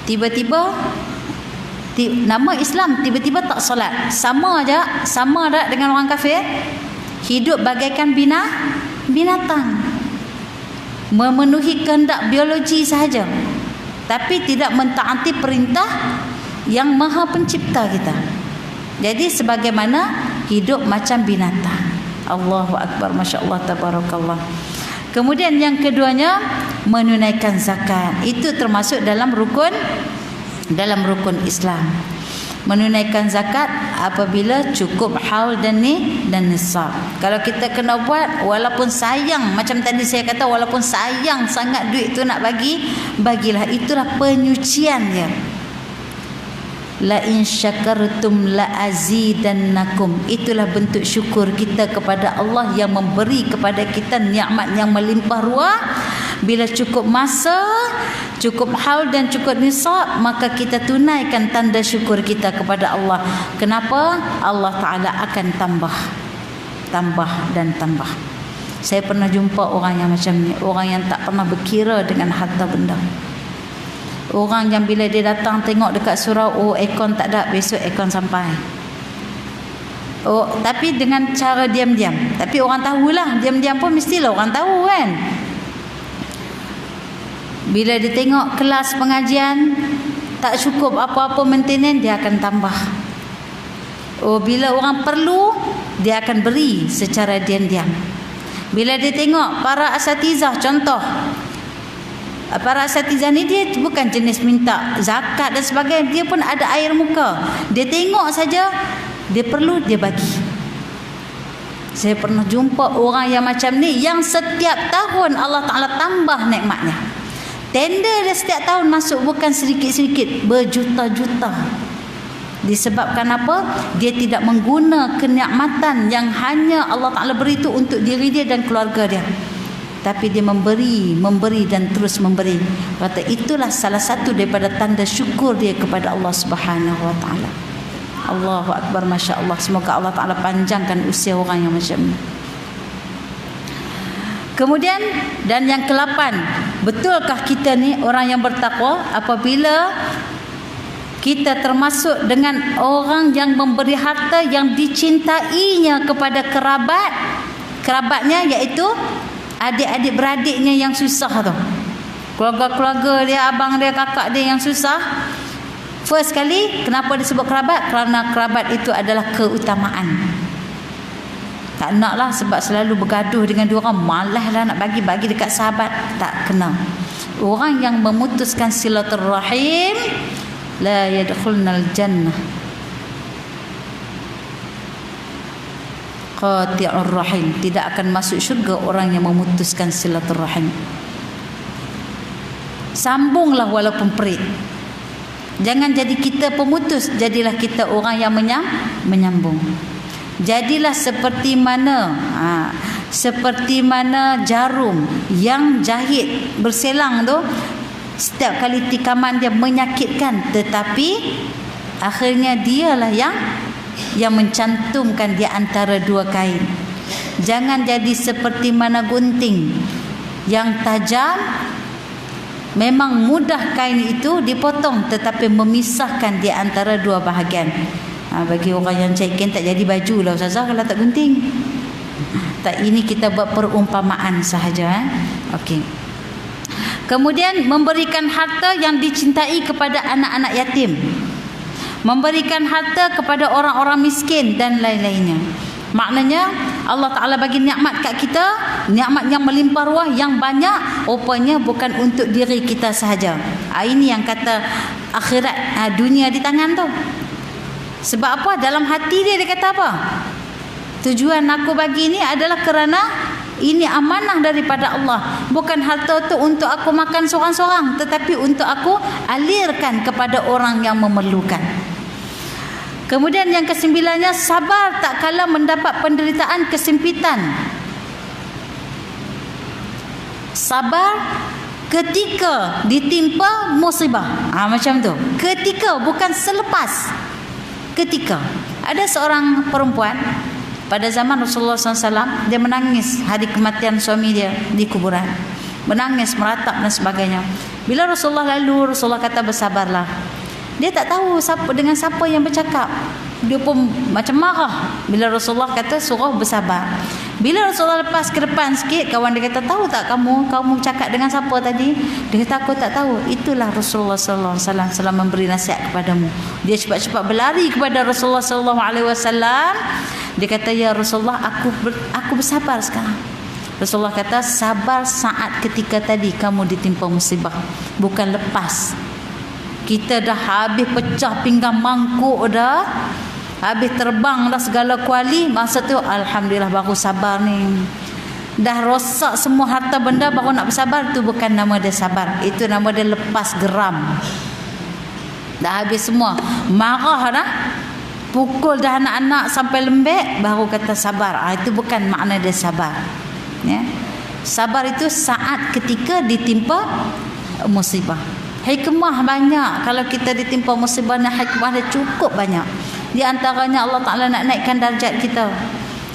S1: Tiba-tiba nama Islam, tiba-tiba tak salat, sama aja dengan orang kafir. Hidup bagaikan binatang, memenuhi kehendak biologi sahaja, tapi tidak mentaati perintah yang Maha Pencipta kita. Jadi sebagaimana hidup macam binatang. Allahu Akbar, Masya Allah, Tabarakallah. Kemudian yang keduanya, menunaikan zakat. Itu termasuk dalam rukun Islam. Menunaikan zakat apabila cukup haul dan nisab. Kalau kita kena buat, walaupun sayang, macam tadi saya kata, walaupun sayang sangat duit tu nak bagilah. Itulah penyucian dia. La in syakartum la azidannakum. Itulah bentuk syukur kita kepada Allah yang memberi kepada kita nikmat yang melimpah ruah. Bila cukup masa, cukup haul dan cukup nisab, maka kita tunaikan tanda syukur kita kepada Allah. Kenapa? Allah Ta'ala akan tambah dan tambah. Saya pernah jumpa orang yang macam ni, orang yang tak pernah berkira dengan harta benda. Orang yang bila dia datang tengok dekat surau, oh aircon tak ada, besok aircon sampai. Oh, tapi dengan cara diam-diam. Tapi orang tahulah, diam-diam pun mestilah orang tahu kan. Bila dia tengok kelas pengajian tak cukup apa-apa maintenance, dia akan tambah. Oh, bila orang perlu, dia akan beri secara diam-diam. Bila dia tengok para asatizah, contoh, para asatizah ni dia bukan jenis minta zakat dan sebagainya, dia pun ada air muka. Dia tengok saja, dia perlu, dia bagi. Saya pernah jumpa orang yang macam ni, yang setiap tahun Allah Ta'ala tambah nikmatnya. Tender dia setiap tahun masuk bukan sedikit-sedikit, berjuta-juta. Disebabkan apa? Dia tidak mengguna kenikmatan yang hanya Allah Ta'ala beri itu untuk diri dia dan keluarga dia, tapi dia memberi dan terus memberi. Kata itulah salah satu daripada tanda syukur dia kepada Allah Subhanahu Wa Ta'ala. Allahu Akbar, Masya Allah. Semoga Allah Ta'ala panjangkan usia orang yang macam ni. Kemudian, dan yang ke-8, betulkah kita ni orang yang bertakwa apabila kita termasuk dengan orang yang memberi harta yang dicintainya kepada kerabatnya, iaitu adik-adik beradiknya yang susah tu, keluarga-keluarga dia, abang dia, kakak dia yang susah. First kali, kenapa disebut kerabat? Kerana kerabat itu adalah keutamaan. Tak naklah sebab selalu bergaduh dengan dia orang, malaslah nak bagi dekat sahabat. Tak kena. Orang yang memutuskan silaturrahim la yadkhulnal jannah. Qati'ur rahim, tidak akan masuk syurga orang yang memutuskan silaturrahim. Sambunglah walaupun perit. Jangan jadi kita pemutus, jadilah kita orang yang menyambung. Jadilah seperti mana jarum yang jahit berselang tu, setiap kali tikaman dia menyakitkan, tetapi akhirnya dialah yang mencantumkan di antara dua kain. Jangan jadi seperti mana gunting yang tajam, memang mudah kain itu dipotong, tetapi memisahkan di antara dua bahagian. Bagi orang yang cari kain tak jadi baju lah Ustazah kalau tak gunting. Tak, ini kita buat perumpamaan sahaja. Okey. Kemudian memberikan harta yang dicintai kepada anak-anak yatim, memberikan harta kepada orang-orang miskin dan lain-lainnya. Maknanya Allah Ta'ala bagi nikmat kat kita, nikmat yang melimpah ruah, yang banyak, rupanya bukan untuk diri kita sahaja. Ini yang kata akhirat, dunia di tangan tu. Sebab apa? Dalam hati dia kata apa? Tujuan aku bagi ni adalah kerana ini amanah daripada Allah. Bukan harta tu untuk aku makan seorang-seorang, tetapi untuk aku alirkan kepada orang yang memerlukan. Kemudian yang kesembilannya, sabar tak kala mendapat penderitaan, kesempitan. Sabar ketika ditimpa musibah. Macam tu. Ketika, bukan selepas. Ketika. Ada seorang perempuan pada zaman Rasulullah SAW, dia menangis hari kematian suami dia di kuburan. Menangis, meratap dan sebagainya. Bila Rasulullah lalu, Rasulullah kata bersabarlah. Dia tak tahu dengan siapa yang bercakap. Dia pun macam marah. Bila Rasulullah kata suruh bersabar. Bila Rasulullah lepas ke depan sikit, kawan dia kata, tahu tak kamu cakap dengan siapa tadi? Dia kata, aku tak tahu. Itulah Rasulullah SAW memberi nasihat kepadamu. Dia cepat-cepat berlari kepada Rasulullah SAW. Dia kata, ya Rasulullah, aku bersabar sekarang. Rasulullah kata, sabar saat ketika tadi kamu ditimpa musibah, bukan lepas. Kita dah habis pecah pinggang mangkuk dah, habis terbang dah segala kuali, masa tu alhamdulillah baru sabar ni. Dah rosak semua harta benda baru nak bersabar, tu bukan nama dia sabar, itu nama dia lepas geram. Dah habis semua, marah dah, pukul dah anak-anak sampai lembek, baru kata sabar. Itu bukan makna dia sabar, ya. Sabar itu saat ketika ditimpa musibah. Hikmah banyak. Kalau kita ditimpa musibah, hikmah dia cukup banyak. Di antaranya Allah Ta'ala nak naikkan darjat kita.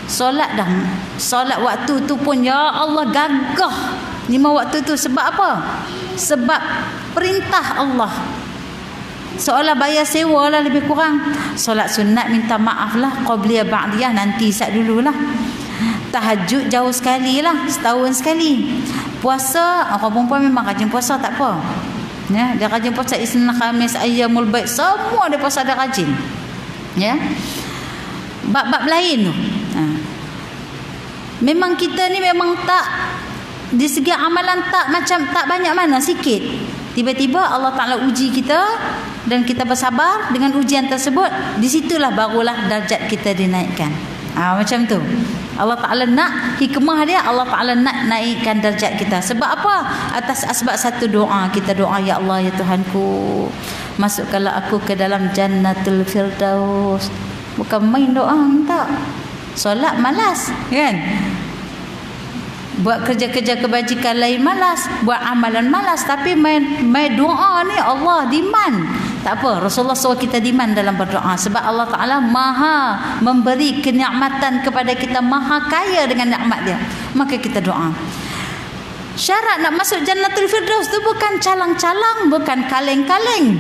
S1: Solat dah, solat waktu tu pun ya Allah gagah 5 waktu tu. Sebab apa? Sebab perintah Allah. Seolah bayar sewa lah lebih kurang. Solat sunat minta maaf lah, qabliyah ba'diyah nanti sat dululah. Tahajud jauh sekali lah, setahun sekali. Puasa, orang perempuan memang rajin puasa, tak apa, ya, dia rajin puasa Isnin, Khamis, Ayyamul Baik, semua dia puasa, dia rajin, ya. Bab-bab lain tu, memang kita ni memang tak, di segi amalan tak banyak mana, sikit. Tiba-tiba Allah Ta'ala uji kita dan kita bersabar dengan ujian tersebut. Di situlah barulah darjat kita dinaikkan. Macam tu. Allah Ta'ala nak, hikmah dia, Allah Ta'ala nak naikkan darjat kita. Sebab apa? Atas asbab satu doa. Kita doa, ya Allah, ya Tuhanku, masukkanlah aku ke dalam Jannatul Firdaus. Bukan main doa minta. Solat malas, kan? Buat kerja-kerja kebajikan lain malas, buat amalan malas, tapi main doa ni Allah demand. Tak apa, Rasulullah suruh kita demand dalam berdoa. Sebab Allah Ta'ala maha memberi kenikmatan kepada kita, maha kaya dengan nikmat dia. Maka kita doa. Syarat nak masuk Jannatul Firdaus tu bukan calang-calang, bukan kaleng-kaleng.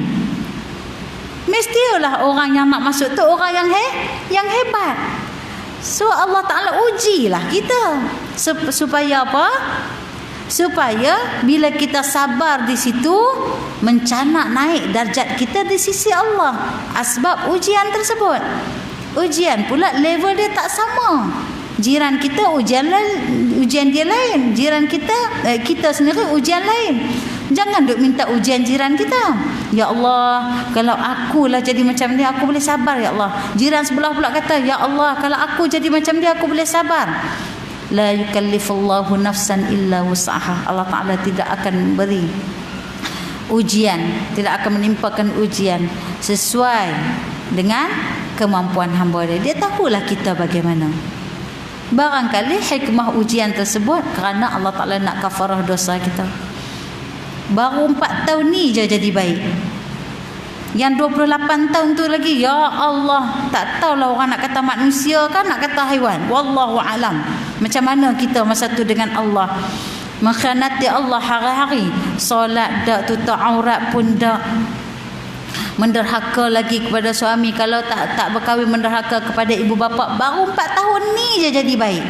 S1: Mestilah orang yang nak masuk tu orang yang hebat. So Allah Ta'ala ujilah kita supaya apa? Supaya bila kita sabar di situ, mencanak naik darjat kita di sisi Allah. Asbab ujian tersebut. Ujian pula level dia tak sama. Jiran kita ujian dia lain. Jiran kita sendiri ujian lain. Jangan duk minta ujian jiran kita. Ya Allah, kalau akulah jadi macam dia, aku boleh sabar, ya Allah. Jiran sebelah pula kata, ya Allah, kalau aku jadi macam dia, aku boleh sabar. La yukallifullahu nafsan illa wus'aha. Allah Ta'ala tidak akan beri ujian, tidak akan menimpakan ujian sesuai dengan kemampuan hamba dia. Dia tahulah kita bagaimana. Barangkali hikmah ujian tersebut kerana Allah Ta'ala nak kafarah dosa kita. Baru 4 tahun ni je jadi baik. Yang 28 tahun tu lagi, ya Allah, tak tahulah orang nak kata manusia kan, nak kata haiwan. Wallahu alam. Macam mana kita masa tu dengan Allah? Mengkhianati Allah hari-hari. Solat dak, tutup aurat pun dak. Menderhaka lagi kepada suami. Kalau tak berkahwin, menderhaka kepada ibu bapa. Baru 4 tahun ni je jadi baik.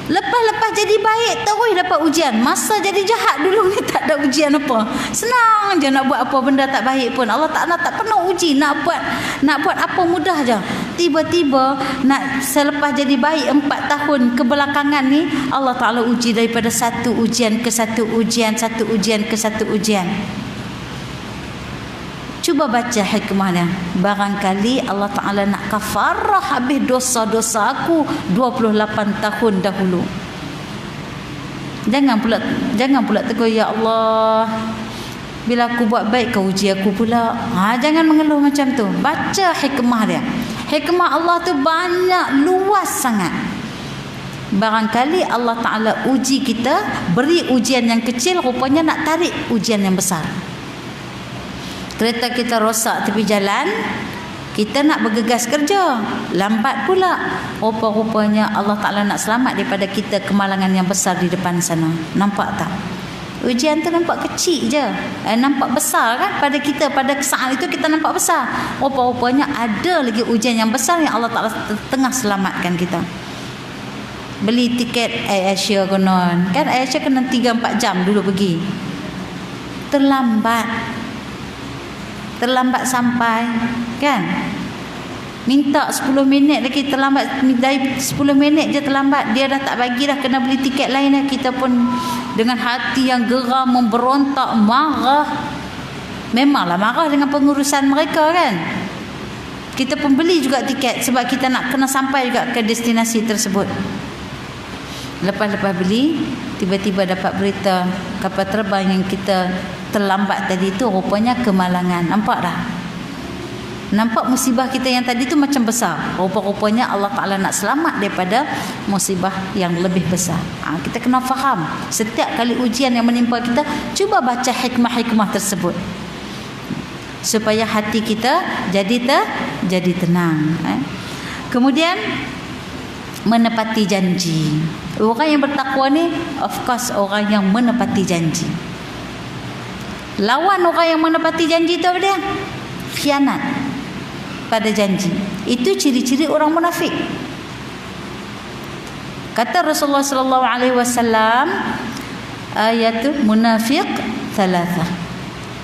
S1: Lepas-lepas jadi baik terus dapat ujian. Masa jadi jahat dulu ni tak ada ujian apa. Senang je nak buat apa benda tak baik pun. Allah Ta'ala tak pernah uji. Nak buat apa mudah je. Tiba-tiba nak selepas jadi baik 4 tahun kebelakangan ni, Allah Ta'ala uji daripada satu ujian ke satu ujian, satu ujian ke satu ujian. Cuba baca hikmahnya. Barangkali Allah Ta'ala nak kafarah habis dosa-dosa aku 28 tahun dahulu. Jangan pula tegur, ya Allah, bila aku buat baik kau uji aku pula. Jangan mengeluh macam tu. Baca hikmah dia. Hikmah Allah tu banyak, luas sangat. Barangkali Allah Ta'ala uji kita, beri ujian yang kecil, rupanya nak tarik ujian yang besar. Kereta kita rosak tepi jalan, kita nak bergegas kerja, lambat pula. Rupa-rupanya Allah Ta'ala nak selamat daripada kita kemalangan yang besar di depan sana. Nampak tak? Ujian tu nampak kecil je, nampak besar kan pada kita. Pada saat itu kita nampak besar. Rupa-rupanya ada lagi ujian yang besar yang Allah Ta'ala tengah selamatkan kita. Beli tiket Air Asia konon, kan Air Asia kena 3-4 jam dulu pergi. Terlambat sampai, kan? Minta 10 minit lagi terlambat, dari 10 minit je terlambat, dia dah tak bagi dah, kena beli tiket lain dah. Kita pun dengan hati yang geram, memberontak, marah. Memanglah marah dengan pengurusan mereka, kan? Kita pun beli juga tiket sebab kita nak kena sampai juga ke destinasi tersebut. Lepas beli, tiba-tiba dapat berita kapal terbang yang kita terlambat tadi tu rupanya kemalangan. Nampak dah? Nampak musibah kita yang tadi tu macam besar. Rupa-rupanya Allah Ta'ala nak selamat daripada musibah yang lebih besar. Kita kena faham. Setiap kali ujian yang menimpa kita, cuba baca hikmah-hikmah tersebut, supaya hati kita jadi tenang. Kemudian menepati janji. Orang yang bertakwa ni, of course, orang yang menepati janji. Lawan orang yang menepati janji itu apa dia? Khianat pada janji. Itu ciri-ciri orang munafik. Kata Rasulullah sallallahu alaihi wasallam, ayatul munafiq thalatha.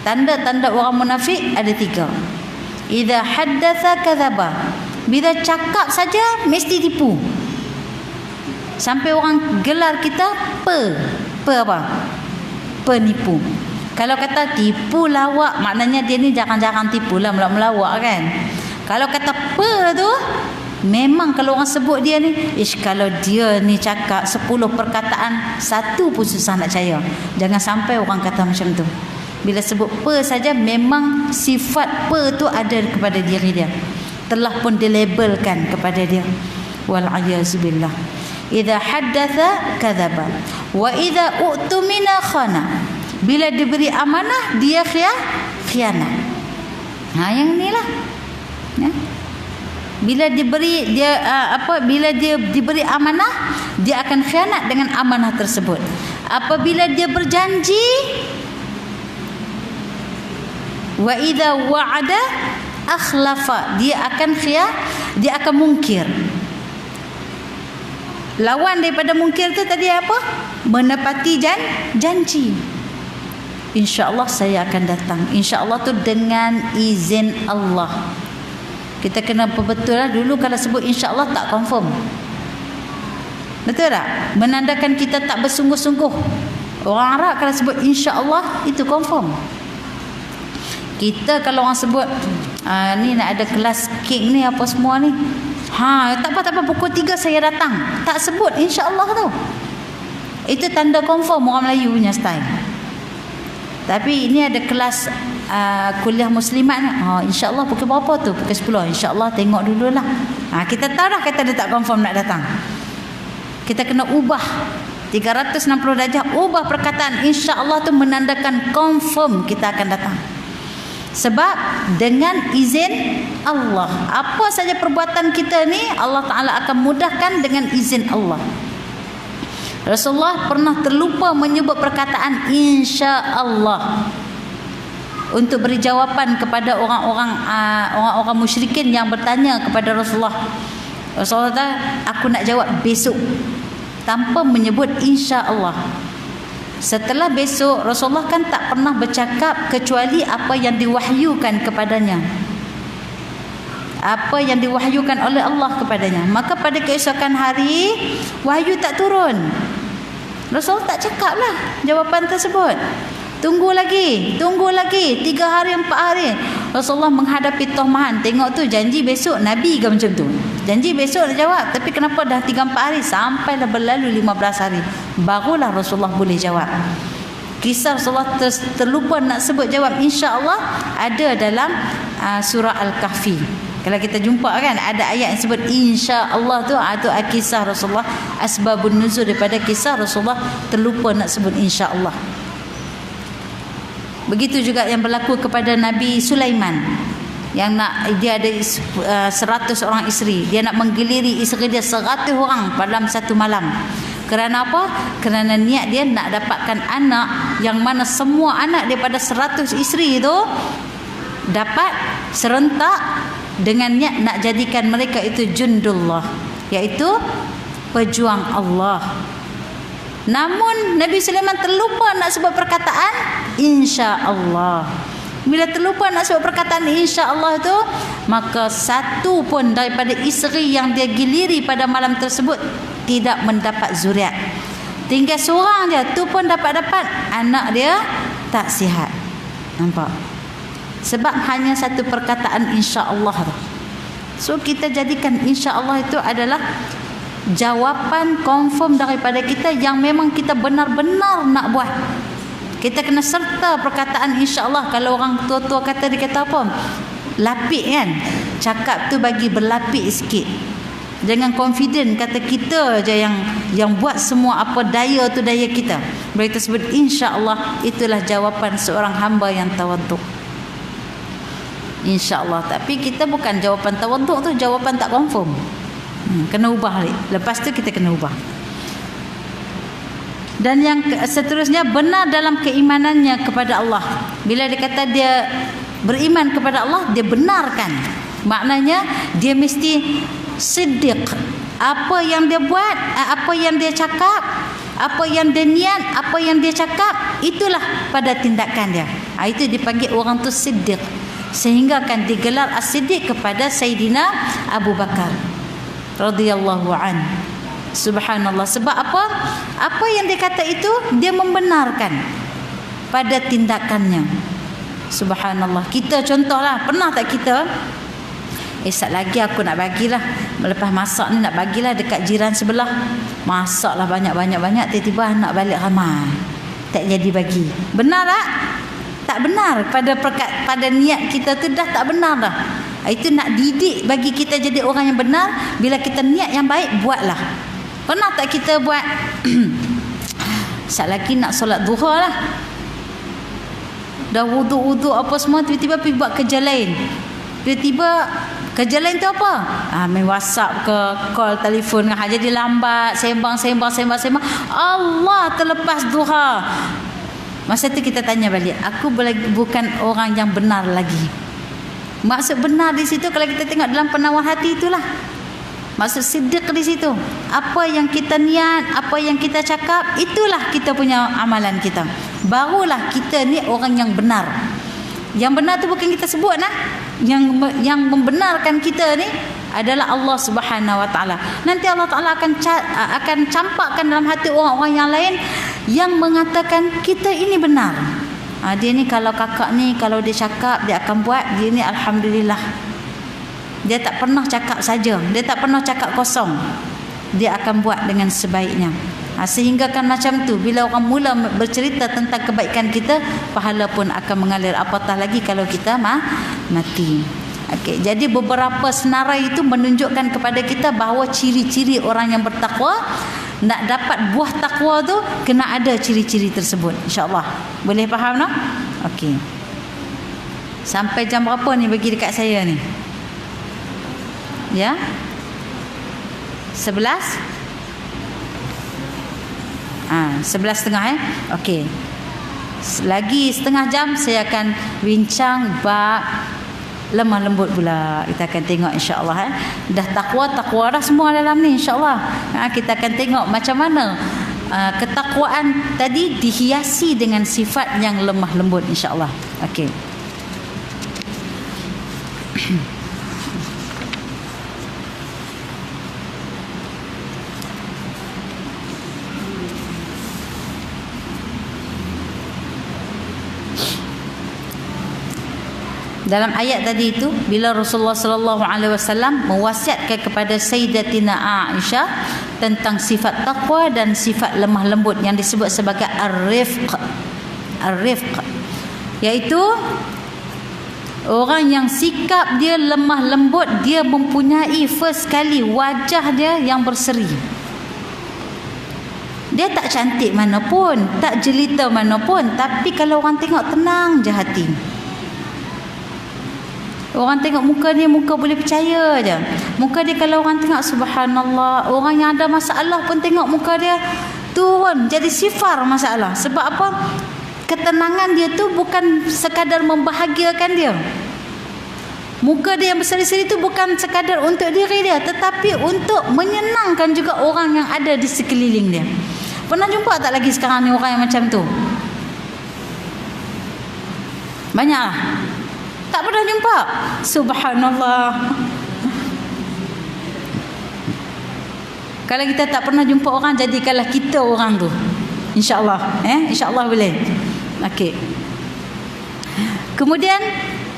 S1: Tanda-tanda orang munafik ada 3. Idza haddatsa kadzaba. Bila cakap saja mesti tipu. Sampai orang gelar kita apa? Penipu. Kalau kata tipu lawak, maknanya dia ni jarang-jarang tipu lah, melawak kan. Kalau kata tu, memang kalau orang sebut dia ni, kalau dia ni cakap 10 perkataan, 1 pun susah nak percaya. Jangan sampai orang kata macam tu. Bila sebut saja, memang sifat tu ada kepada diri dia. Telah pun dilabelkan kepada dia. Wal'ayazubillah. Idza haddatha kadzaba wa idza u'tumina khana. Bila diberi amanah dia khianat. Yang inilah. Ya. Bila bila dia diberi amanah, dia akan khianat dengan amanah tersebut. Apabila dia berjanji, wa idza wa'ada akhlafa, dia akan mungkir. Lawan daripada mungkir tu tadi apa? Menepati janji. InsyaAllah saya akan datang. InsyaAllah tu dengan izin Allah. Kita kena betul lah. Dulu kalau sebut insyaAllah tak confirm. Betul tak? Menandakan kita tak bersungguh-sungguh. Orang Arab kalau sebut insyaAllah itu confirm. Kita kalau orang sebut ni nak ada kelas kek ni apa semua ni, tak apa pukul 3 saya datang, tak sebut insyaAllah tu, itu tanda confirm orang Melayu punya style. Tapi ini ada kelas kuliah muslimat ni, insyaAllah pukul berapa tu? Pukul 10. InsyaAllah tengok dululah. Kita tahu dah kata dia tak confirm nak datang. Kita kena ubah 360 darjah, ubah perkataan insyaAllah tu menandakan confirm kita akan datang. Sebab dengan izin Allah, apa saja perbuatan kita ni Allah Ta'ala akan mudahkan dengan izin Allah. Rasulullah pernah terlupa menyebut perkataan insya-Allah untuk beri jawapan kepada orang musyrikin yang bertanya kepada Rasulullah. Rasulullah kata, aku nak jawab besok. tanpa menyebut insya-Allah. Setelah besok Rasulullah kan tak pernah bercakap kecuali apa yang diwahyukan kepadanya, apa yang diwahyukan oleh Allah kepadanya. Maka pada keesokan hari wahyu tak turun, Rasul tak cakap lah jawapan tersebut. Tunggu lagi 3 hari 4 hari Rasulullah menghadapi tohmahan. Tengok tu, janji besok Nabi ke macam tu, janji besok nak jawab, tapi kenapa dah 3-4 hari, sampailah berlalu 15 hari barulah Rasulullah boleh jawab. Kisah Rasulullah terlupa nak sebut jawab insya-Allah ada dalam surah Al-Kahfi. Kalau kita jumpa kan ada ayat yang sebut insya-Allah tu, itu kisah Rasulullah, asbabun nuzul daripada kisah Rasulullah terlupa nak sebut insya-Allah. Begitu juga yang berlaku kepada Nabi Sulaiman, yang dia ada 100 orang isteri, dia nak menggeliri isteri dia 100 orang dalam satu malam. Kerana apa? Kerana niat dia nak dapatkan anak yang mana semua anak daripada 100 isteri itu dapat serentak, dengan niat nak jadikan mereka itu jundullah, iaitu pejuang Allah. Namun Nabi Sulaiman terlupa nak sebut perkataan insya-Allah. Bila terlupa nak sebut perkataan insya-Allah itu, maka satu pun daripada isteri yang dia giliri pada malam tersebut tidak mendapat zuriat. Tinggal seorang je, tu pun dapat anak dia tak sihat. Nampak? Sebab hanya satu perkataan insya-Allah tu. So kita jadikan insya-Allah itu adalah jawapan confirm daripada kita yang memang kita benar-benar nak buat. Kita kena serta perkataan insya-Allah. Kalau orang tua-tua kata, dia kata apa? Lapik kan? Cakap tu bagi berlapik sikit. Jangan confident kata kita je yang buat semua, apa daya tu daya kita. Bila kita sebut insya-Allah, itulah jawapan seorang hamba yang tawaduk. InsyaAllah. Tapi kita bukan jawapan tawaduk tu, jawapan tak confirm. Kena ubah balik. Lepas tu kita kena ubah. Dan yang seterusnya, benar dalam keimanannya kepada Allah. Bila dia kata dia beriman kepada Allah, dia benarkan. Maknanya dia mesti siddiq. Apa yang dia buat, apa yang dia cakap, apa yang dia niat, apa yang dia cakap, itulah pada tindakan dia. Itu dipanggil orang tu siddiq. Sehingga kan digelar as-siddiq kepada Sayyidina Abu Bakar radhiyallahu an. Subhanallah. Sebab apa? Apa yang dia kata itu dia membenarkan pada tindakannya. Subhanallah. Kita contohlah, pernah tak kita esok lagi aku nak bagilah, lepas masak ni nak bagilah dekat jiran sebelah, masaklah banyak-banyak, tiba-tiba nak balik ramai, tak jadi bagi. Benar tak? Tak benar. Pada niat kita tu dah tak benar dah. Itu nak didik bagi kita jadi orang yang benar. Bila kita niat yang baik, buatlah. Pernah tak kita buat saat lagi nak solat duha lah, dah wuduk apa semua, tiba-tiba pergi buat kerja lain. Tiba-tiba kerja lain tu apa? Main WhatsApp ke, call telefon, jadi lambat, sembang. Allah, terlepas duha. Masa tu kita tanya balik, aku bukan orang yang benar lagi. Maksud benar di situ kalau kita tengok dalam penawar hati, itulah maksud siddiq di situ. Apa yang kita niat, apa yang kita cakap, itulah kita punya amalan kita. Barulah kita ni orang yang benar. Yang benar tu bukan kita sebut lah. Yang membenarkan kita ni adalah Allah Subhanahu Wa Taala. Nanti Allah Taala akan campakkan dalam hati orang-orang yang lain yang mengatakan kita ini benar. Dia ni kalau kakak ni, kalau dia cakap dia akan buat, dia ni alhamdulillah. Dia tak pernah cakap saja, dia tak pernah cakap kosong. Dia akan buat dengan sebaiknya. Sehingga kan macam tu, bila orang mula bercerita tentang kebaikan kita, pahala pun akan mengalir. Apatah lagi kalau kita mati. Okey, jadi beberapa senarai itu menunjukkan kepada kita bahawa ciri-ciri orang yang bertakwa, nak dapat buah takwa tu kena ada ciri-ciri tersebut. InsyaAllah. Boleh faham tak? Okey. Sampai jam berapa ni bagi dekat saya ni? Ya? 11? 11.30 Okey. Lagi setengah jam saya akan bincang bab lemah lembut pula. Kita akan tengok insya-Allah dah takwa dah semua dalam ni insya-Allah. Kita akan tengok macam mana ketakwaan tadi dihiasi dengan sifat yang lemah lembut insya-Allah. Okey. Dalam ayat tadi itu, bila Rasulullah sallallahu alaihi wasallam mewasiatkan kepada Sayyidatina Aisyah tentang sifat takwa dan sifat lemah lembut yang disebut sebagai ar-rifq, iaitu orang yang sikap dia lemah lembut, dia mempunyai first kali wajah dia yang berseri. Dia tak cantik manapun, tak jelita manapun, tapi kalau orang tengok tenang je hati. Orang tengok muka dia, muka boleh percaya je. Muka dia kalau orang tengok subhanallah, orang yang ada masalah pun tengok muka dia turun jadi sifar masalah. Sebab apa? Ketenangan dia tu bukan sekadar membahagiakan dia. Muka dia yang berseri-seri tu bukan sekadar untuk diri dia, tetapi untuk menyenangkan juga orang yang ada di sekeliling dia. Pernah jumpa tak lagi sekarang ni orang yang macam tu? Banyaklah. Tak pernah jumpa. Subhanallah. Kalau kita tak pernah jumpa orang, jadikanlah kita orang tu. InsyaAllah. InsyaAllah boleh. Okey. Kemudian,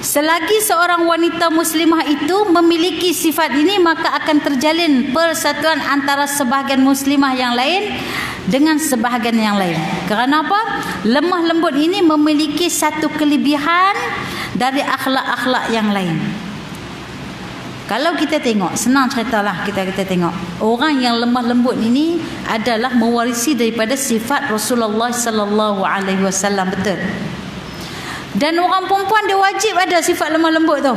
S1: selagi seorang wanita muslimah itu memiliki sifat ini, maka akan terjalin persatuan antara sebahagian muslimah yang lain dengan sebahagian yang lain. Kerana apa? Lemah lembut ini memiliki satu kelebihan dari akhlak-akhlak yang lain. Kalau kita tengok, senang ceritalah kita tengok, orang yang lemah lembut ini adalah mewarisi daripada sifat Rasulullah sallallahu alaihi wasallam, betul. Dan orang perempuan dia wajib ada sifat lemah lembut tu.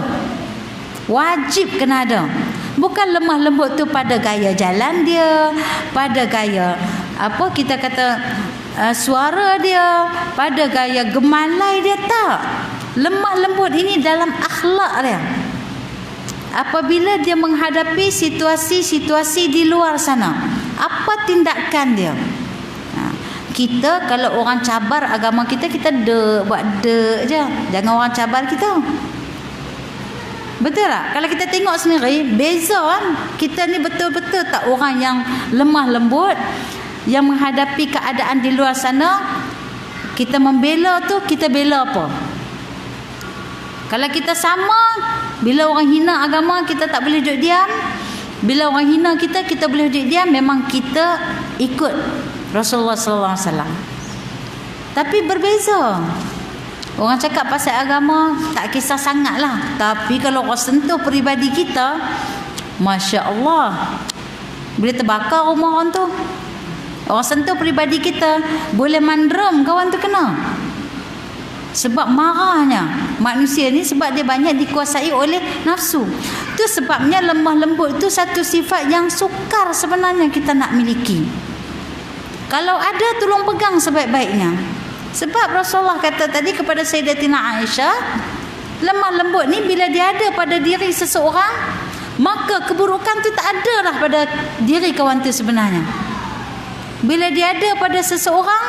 S1: Wajib kena ada. Bukan lemah lembut tu pada gaya jalan dia, pada gaya apa kita kata suara dia, pada gaya gemalai dia, tak. Lemah lembut ini dalam akhlak dia. Apabila dia menghadapi situasi-situasi di luar sana, apa tindakan dia? Kita kalau orang cabar agama kita, kita buat je. Jangan orang cabar kita. Betul tak? Kalau kita tengok sendiri, beza kan? Kita ni betul-betul tak orang yang lemah lembut, yang menghadapi keadaan di luar sana, kita membela tu, kita bela apa? Kalau kita sama, bila orang hina agama, kita tak boleh duduk diam. Bila orang hina kita, kita boleh duduk diam. Memang kita ikut Rasulullah sallallahu alaihi wasallam. Tapi berbeza. Orang cakap pasal agama, tak kisah sangatlah. Tapi kalau orang sentuh peribadi kita, Masya Allah, boleh terbakar rumah orang tu. Orang sentuh peribadi kita, boleh mandram kawan tu kena. Sebab marahnya manusia ni, sebab dia banyak dikuasai oleh nafsu. Itu sebabnya lemah lembut tu satu sifat yang sukar sebenarnya kita nak miliki. Kalau ada, tolong pegang sebaik-baiknya. Sebab Rasulullah kata tadi kepada Sayyidatina Aisyah, lemah lembut ni bila dia ada pada diri seseorang, maka keburukan tu tak ada lah pada diri kawan tu sebenarnya. Bila dia ada pada seseorang,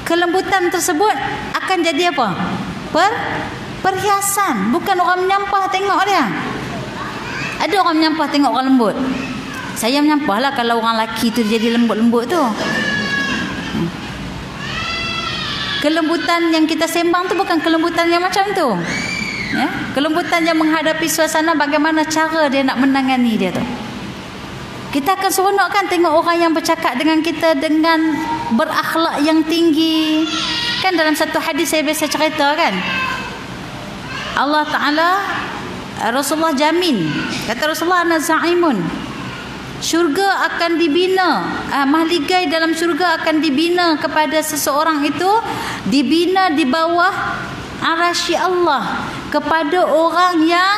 S1: kelembutan tersebut akan jadi apa? Perhiasan. Bukan orang menyampah tengok dia. Ada orang menyampah tengok orang lembut. Saya menyampah lah kalau orang lelaki tu jadi lembut-lembut tu. Kelembutan yang kita sembang tu bukan kelembutan yang macam tu. Ya? Kelembutan yang menghadapi suasana, bagaimana cara dia nak menangani dia tu. Kita akan seronok kan tengok orang yang bercakap dengan kita dengan berakhlak yang tinggi. Kan dalam satu hadis saya biasa cerita kan, Allah Ta'ala, Rasulullah jamin, kata Rasulullah, ana za'imun, syurga akan dibina, mahligai dalam syurga akan dibina kepada seseorang itu, dibina di bawah arasy Allah, kepada orang yang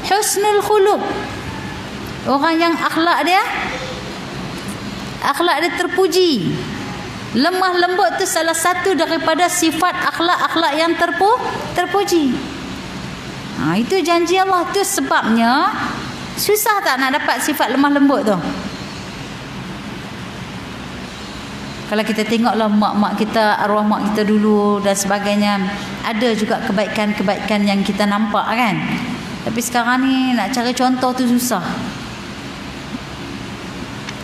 S1: husnul khuluq, orang yang akhlak dia terpuji. Lemah lembut tu salah satu daripada sifat akhlak-akhlak yang terpuji. Itu janji Allah. Tu sebabnya susah tak nak dapat sifat lemah lembut tu. Kalau kita tengoklah mak-mak kita, arwah mak kita dulu dan sebagainya, ada juga kebaikan-kebaikan yang kita nampak kan. Tapi sekarang ni nak cari contoh tu susah.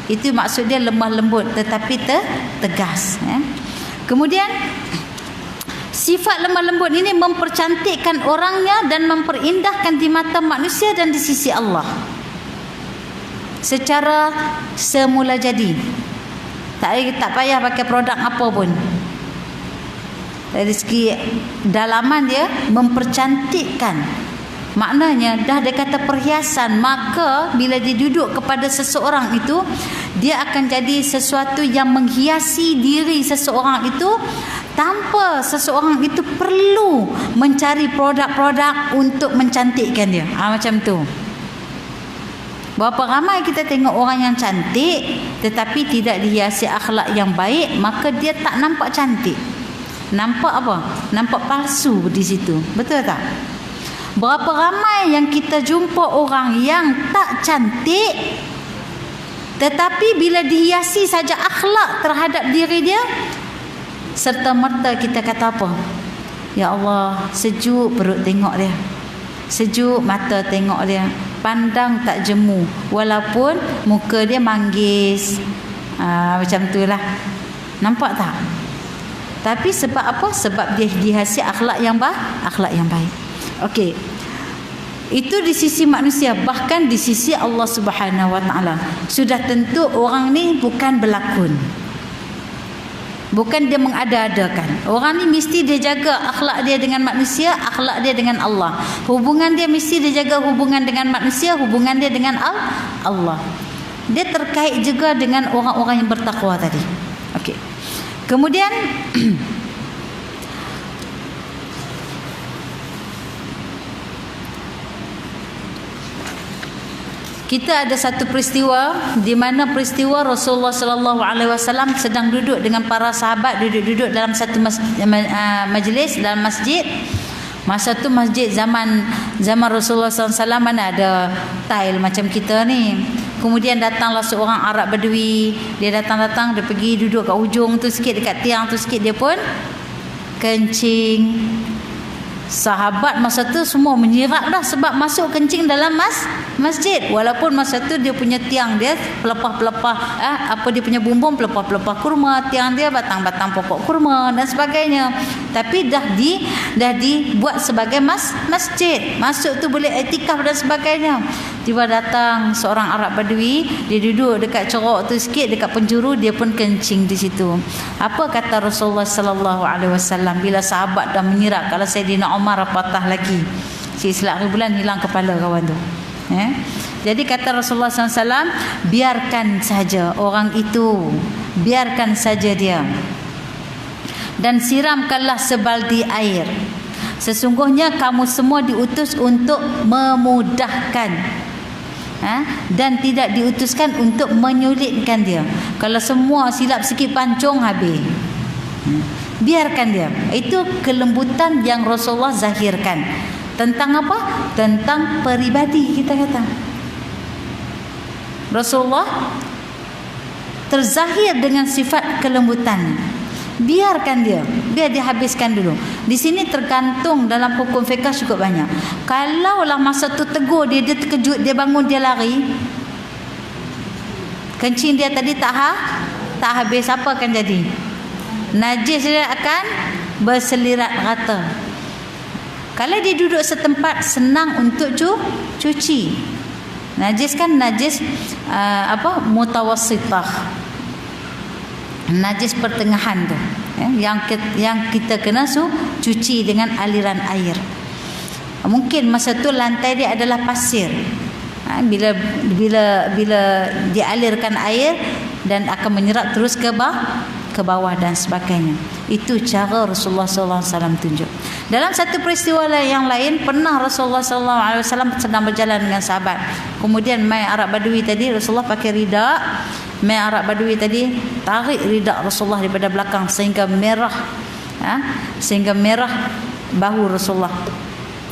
S1: Itu maksud dia lemah lembut tetapi tegas. Kemudian sifat lemah lembut ini mempercantikkan orangnya dan memperindahkan di mata manusia dan di sisi Allah secara semula jadi. Tak payah pakai produk apa pun. Dari segi dalaman dia mempercantikkan. Maknanya dah dia kata perhiasan, maka bila dia duduk kepada seseorang itu, dia akan jadi sesuatu yang menghiasi diri seseorang itu tanpa seseorang itu perlu mencari produk-produk untuk mencantikkan dia. Macam tu. Berapa ramai kita tengok orang yang cantik tetapi tidak dihiasi akhlak yang baik, maka dia tak nampak cantik. Nampak apa? Nampak palsu di situ. Betul tak? Berapa ramai yang kita jumpa orang yang tak cantik tetapi bila dihiasi saja akhlak terhadap diri dia, serta-merta kita kata apa? Ya Allah, sejuk perut tengok dia, sejuk mata tengok dia, pandang tak jemu walaupun muka dia manggis. Macam itulah. Nampak tak? Tapi sebab apa? Sebab dia dihiasi akhlak yang baik. Okey. Itu di sisi manusia, bahkan di sisi Allah Subhanahu Wa Taala. Sudah tentu orang ni bukan berlakon. Bukan dia mengada-adakan. Orang ni mesti dia jaga akhlak dia dengan manusia, akhlak dia dengan Allah. Hubungan dia mesti dia jaga hubungan dengan manusia, hubungan dia dengan Allah. Dia terkait juga dengan orang-orang yang bertakwa tadi. Okey. Kemudian kita ada satu peristiwa di mana peristiwa Rasulullah sallallahu alaihi wasallam sedang duduk dengan para sahabat, duduk dalam satu majlis dalam masjid. Masa tu masjid zaman Rasulullah sallallahu alaihi wasallam mana ada tile macam kita ni. Kemudian datanglah seorang Arab Badui. Dia datang, dia pergi duduk kat ujung tu sikit, dekat tiang tu sikit, dia pun kencing. Sahabat masa tu semua menyirak dah sebab masuk kencing dalam masjid. Walaupun masa tu dia punya tiang dia pelepah-pelepah dia punya bumbung pelepah-pelepah kurma, tiang dia batang-batang pokok kurma dan sebagainya. Tapi dah dibuat sebagai masjid. Masuk tu boleh iktikaf dan sebagainya. Tiba datang seorang Arab Badui, dia duduk dekat corok tu sikit, dekat penjuru, dia pun kencing di situ. Apa kata Rasulullah sallallahu alaihi wasallam bila sahabat dah menyirak? Kalau Saidina Umar patah lagi, si Islam bulan hilang kepala kawan tu. Jadi kata Rasulullah SAW, biarkan saja orang itu, biarkan saja dia, dan siramkanlah sebaldi air. Sesungguhnya kamu semua diutus untuk memudahkan, dan tidak diutuskan untuk menyulitkan dia. Kalau semua silap sikit pancung habis. Biarkan dia. Itu kelembutan yang Rasulullah zahirkan. Tentang apa? Tentang peribadi kita kata. Rasulullah terzahir dengan sifat kelembutan. Biarkan dia, biar dia habiskan dulu. Di sini tergantung dalam hukum fiqh cukup banyak. Kalaulah masa tu tegur dia terkejut, dia bangun, dia lari, kencing dia tadi tak habis, apa akan jadi? Najis dia akan berselirat rata. Kalau dia duduk setempat, senang untuk cuci. Najis kan najis mutawassitah, najis pertengahan tu, yang kita kena cuci dengan aliran air. Mungkin masa tu lantai dia adalah pasir. Bila dialirkan air dan akan menyerap terus ke bawah dan sebagainya. Itu cara Rasulullah SAW tunjuk. Dalam satu peristiwa yang lain, pernah Rasulullah SAW sedang berjalan dengan sahabat. Kemudian mai Arab Badui tadi, Rasulullah pakai ridak. Mai Arab Badui tadi tarik ridak Rasulullah daripada belakang sehingga merah bahu Rasulullah.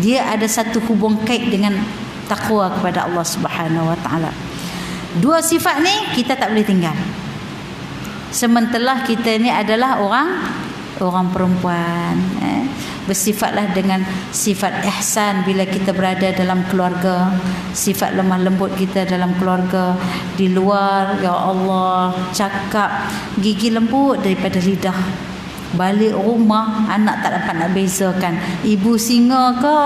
S1: dia ada satu hubung kait dengan takwa kepada Allah Subhanahu Wa Taala. Dua sifat ni kita tak boleh tinggal. Sementara kita ni adalah orang perempuan, bersifatlah dengan sifat ihsan bila kita berada dalam keluarga, sifat lemah lembut kita dalam keluarga. Di luar, ya Allah, cakap gigi lembut daripada lidah. Balik rumah anak tak dapat nak bezakan ibu singa ke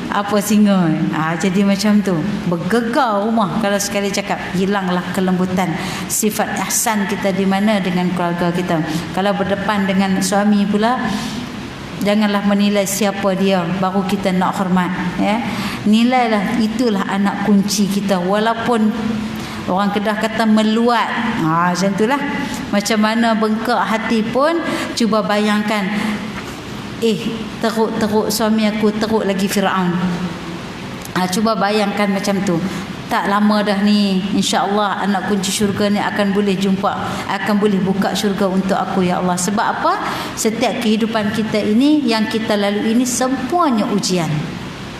S1: apa singa. Jadi macam tu, bergegar rumah kalau sekali cakap. Hilanglah kelembutan. Sifat ihsan kita di mana dengan keluarga kita. Kalau berdepan dengan suami pula, janganlah menilai siapa dia baru kita nak hormat, ya. Nilailah, itulah anak kunci kita. Walaupun orang Kedah kata meluat, macam itulah. Macam mana bengkak hati pun, cuba bayangkan, teruk suami aku, teruk lagi Firaun. Cuba bayangkan macam tu. Tak lama dah ni, insya-Allah anak kunci syurga ni akan boleh jumpa, akan boleh buka syurga untuk aku, ya Allah. Sebab apa? Setiap kehidupan kita ini, yang kita lalui ini semuanya ujian.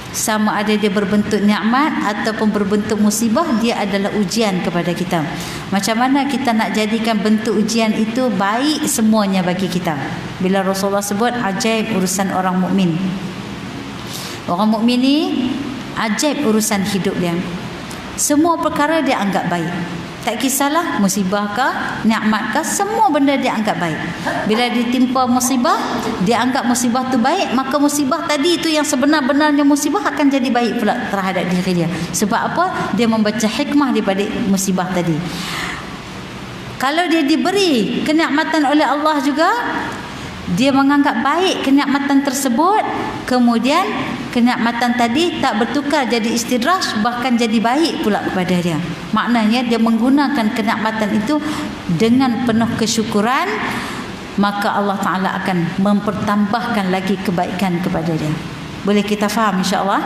S1: Sama ada dia berbentuk nikmat ataupun berbentuk musibah, dia adalah ujian kepada kita. Macam mana kita nak jadikan bentuk ujian itu baik semuanya bagi kita? Bila Rasulullah sebut ajaib urusan orang mukmin. Orang mukmin ni ajaib urusan hidup dia. Semua perkara dia anggap baik. Tak kisahlah musibah ke, nikmat ke, semua benda dia anggap baik. Bila ditimpa musibah, dia anggap musibah tu baik, maka musibah tadi itu yang sebenar-benarnya musibah akan jadi baik pula terhadap diri dia. Sebab apa? Dia membaca hikmah di balik musibah tadi. Kalau dia diberi kenikmatan oleh Allah juga, dia menganggap baik kenikmatan tersebut, kemudian kenikmatan tadi tak bertukar jadi istidraj, bahkan jadi baik pula kepada dia. Maknanya dia menggunakan kenikmatan itu dengan penuh kesyukuran, maka Allah Ta'ala akan mempertambahkan lagi kebaikan kepada dia. Boleh kita faham insya-Allah?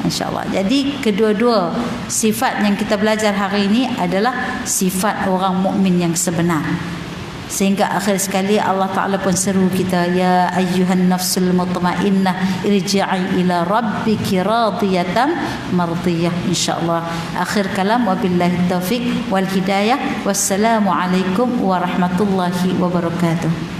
S1: InsyaAllah. Jadi kedua-dua sifat yang kita belajar hari ini adalah sifat orang mukmin yang sebenar. Sehingga akhir sekali Allah Ta'ala pun seru kita, ya ayyuhan nafsul mutmainnah irji'i ila rabbiki radiyatan mardiyah. InsyaAllah. Akhir kalam, wabillahi taufiq wal hidayah. Wassalamualaikum warahmatullahi wabarakatuh.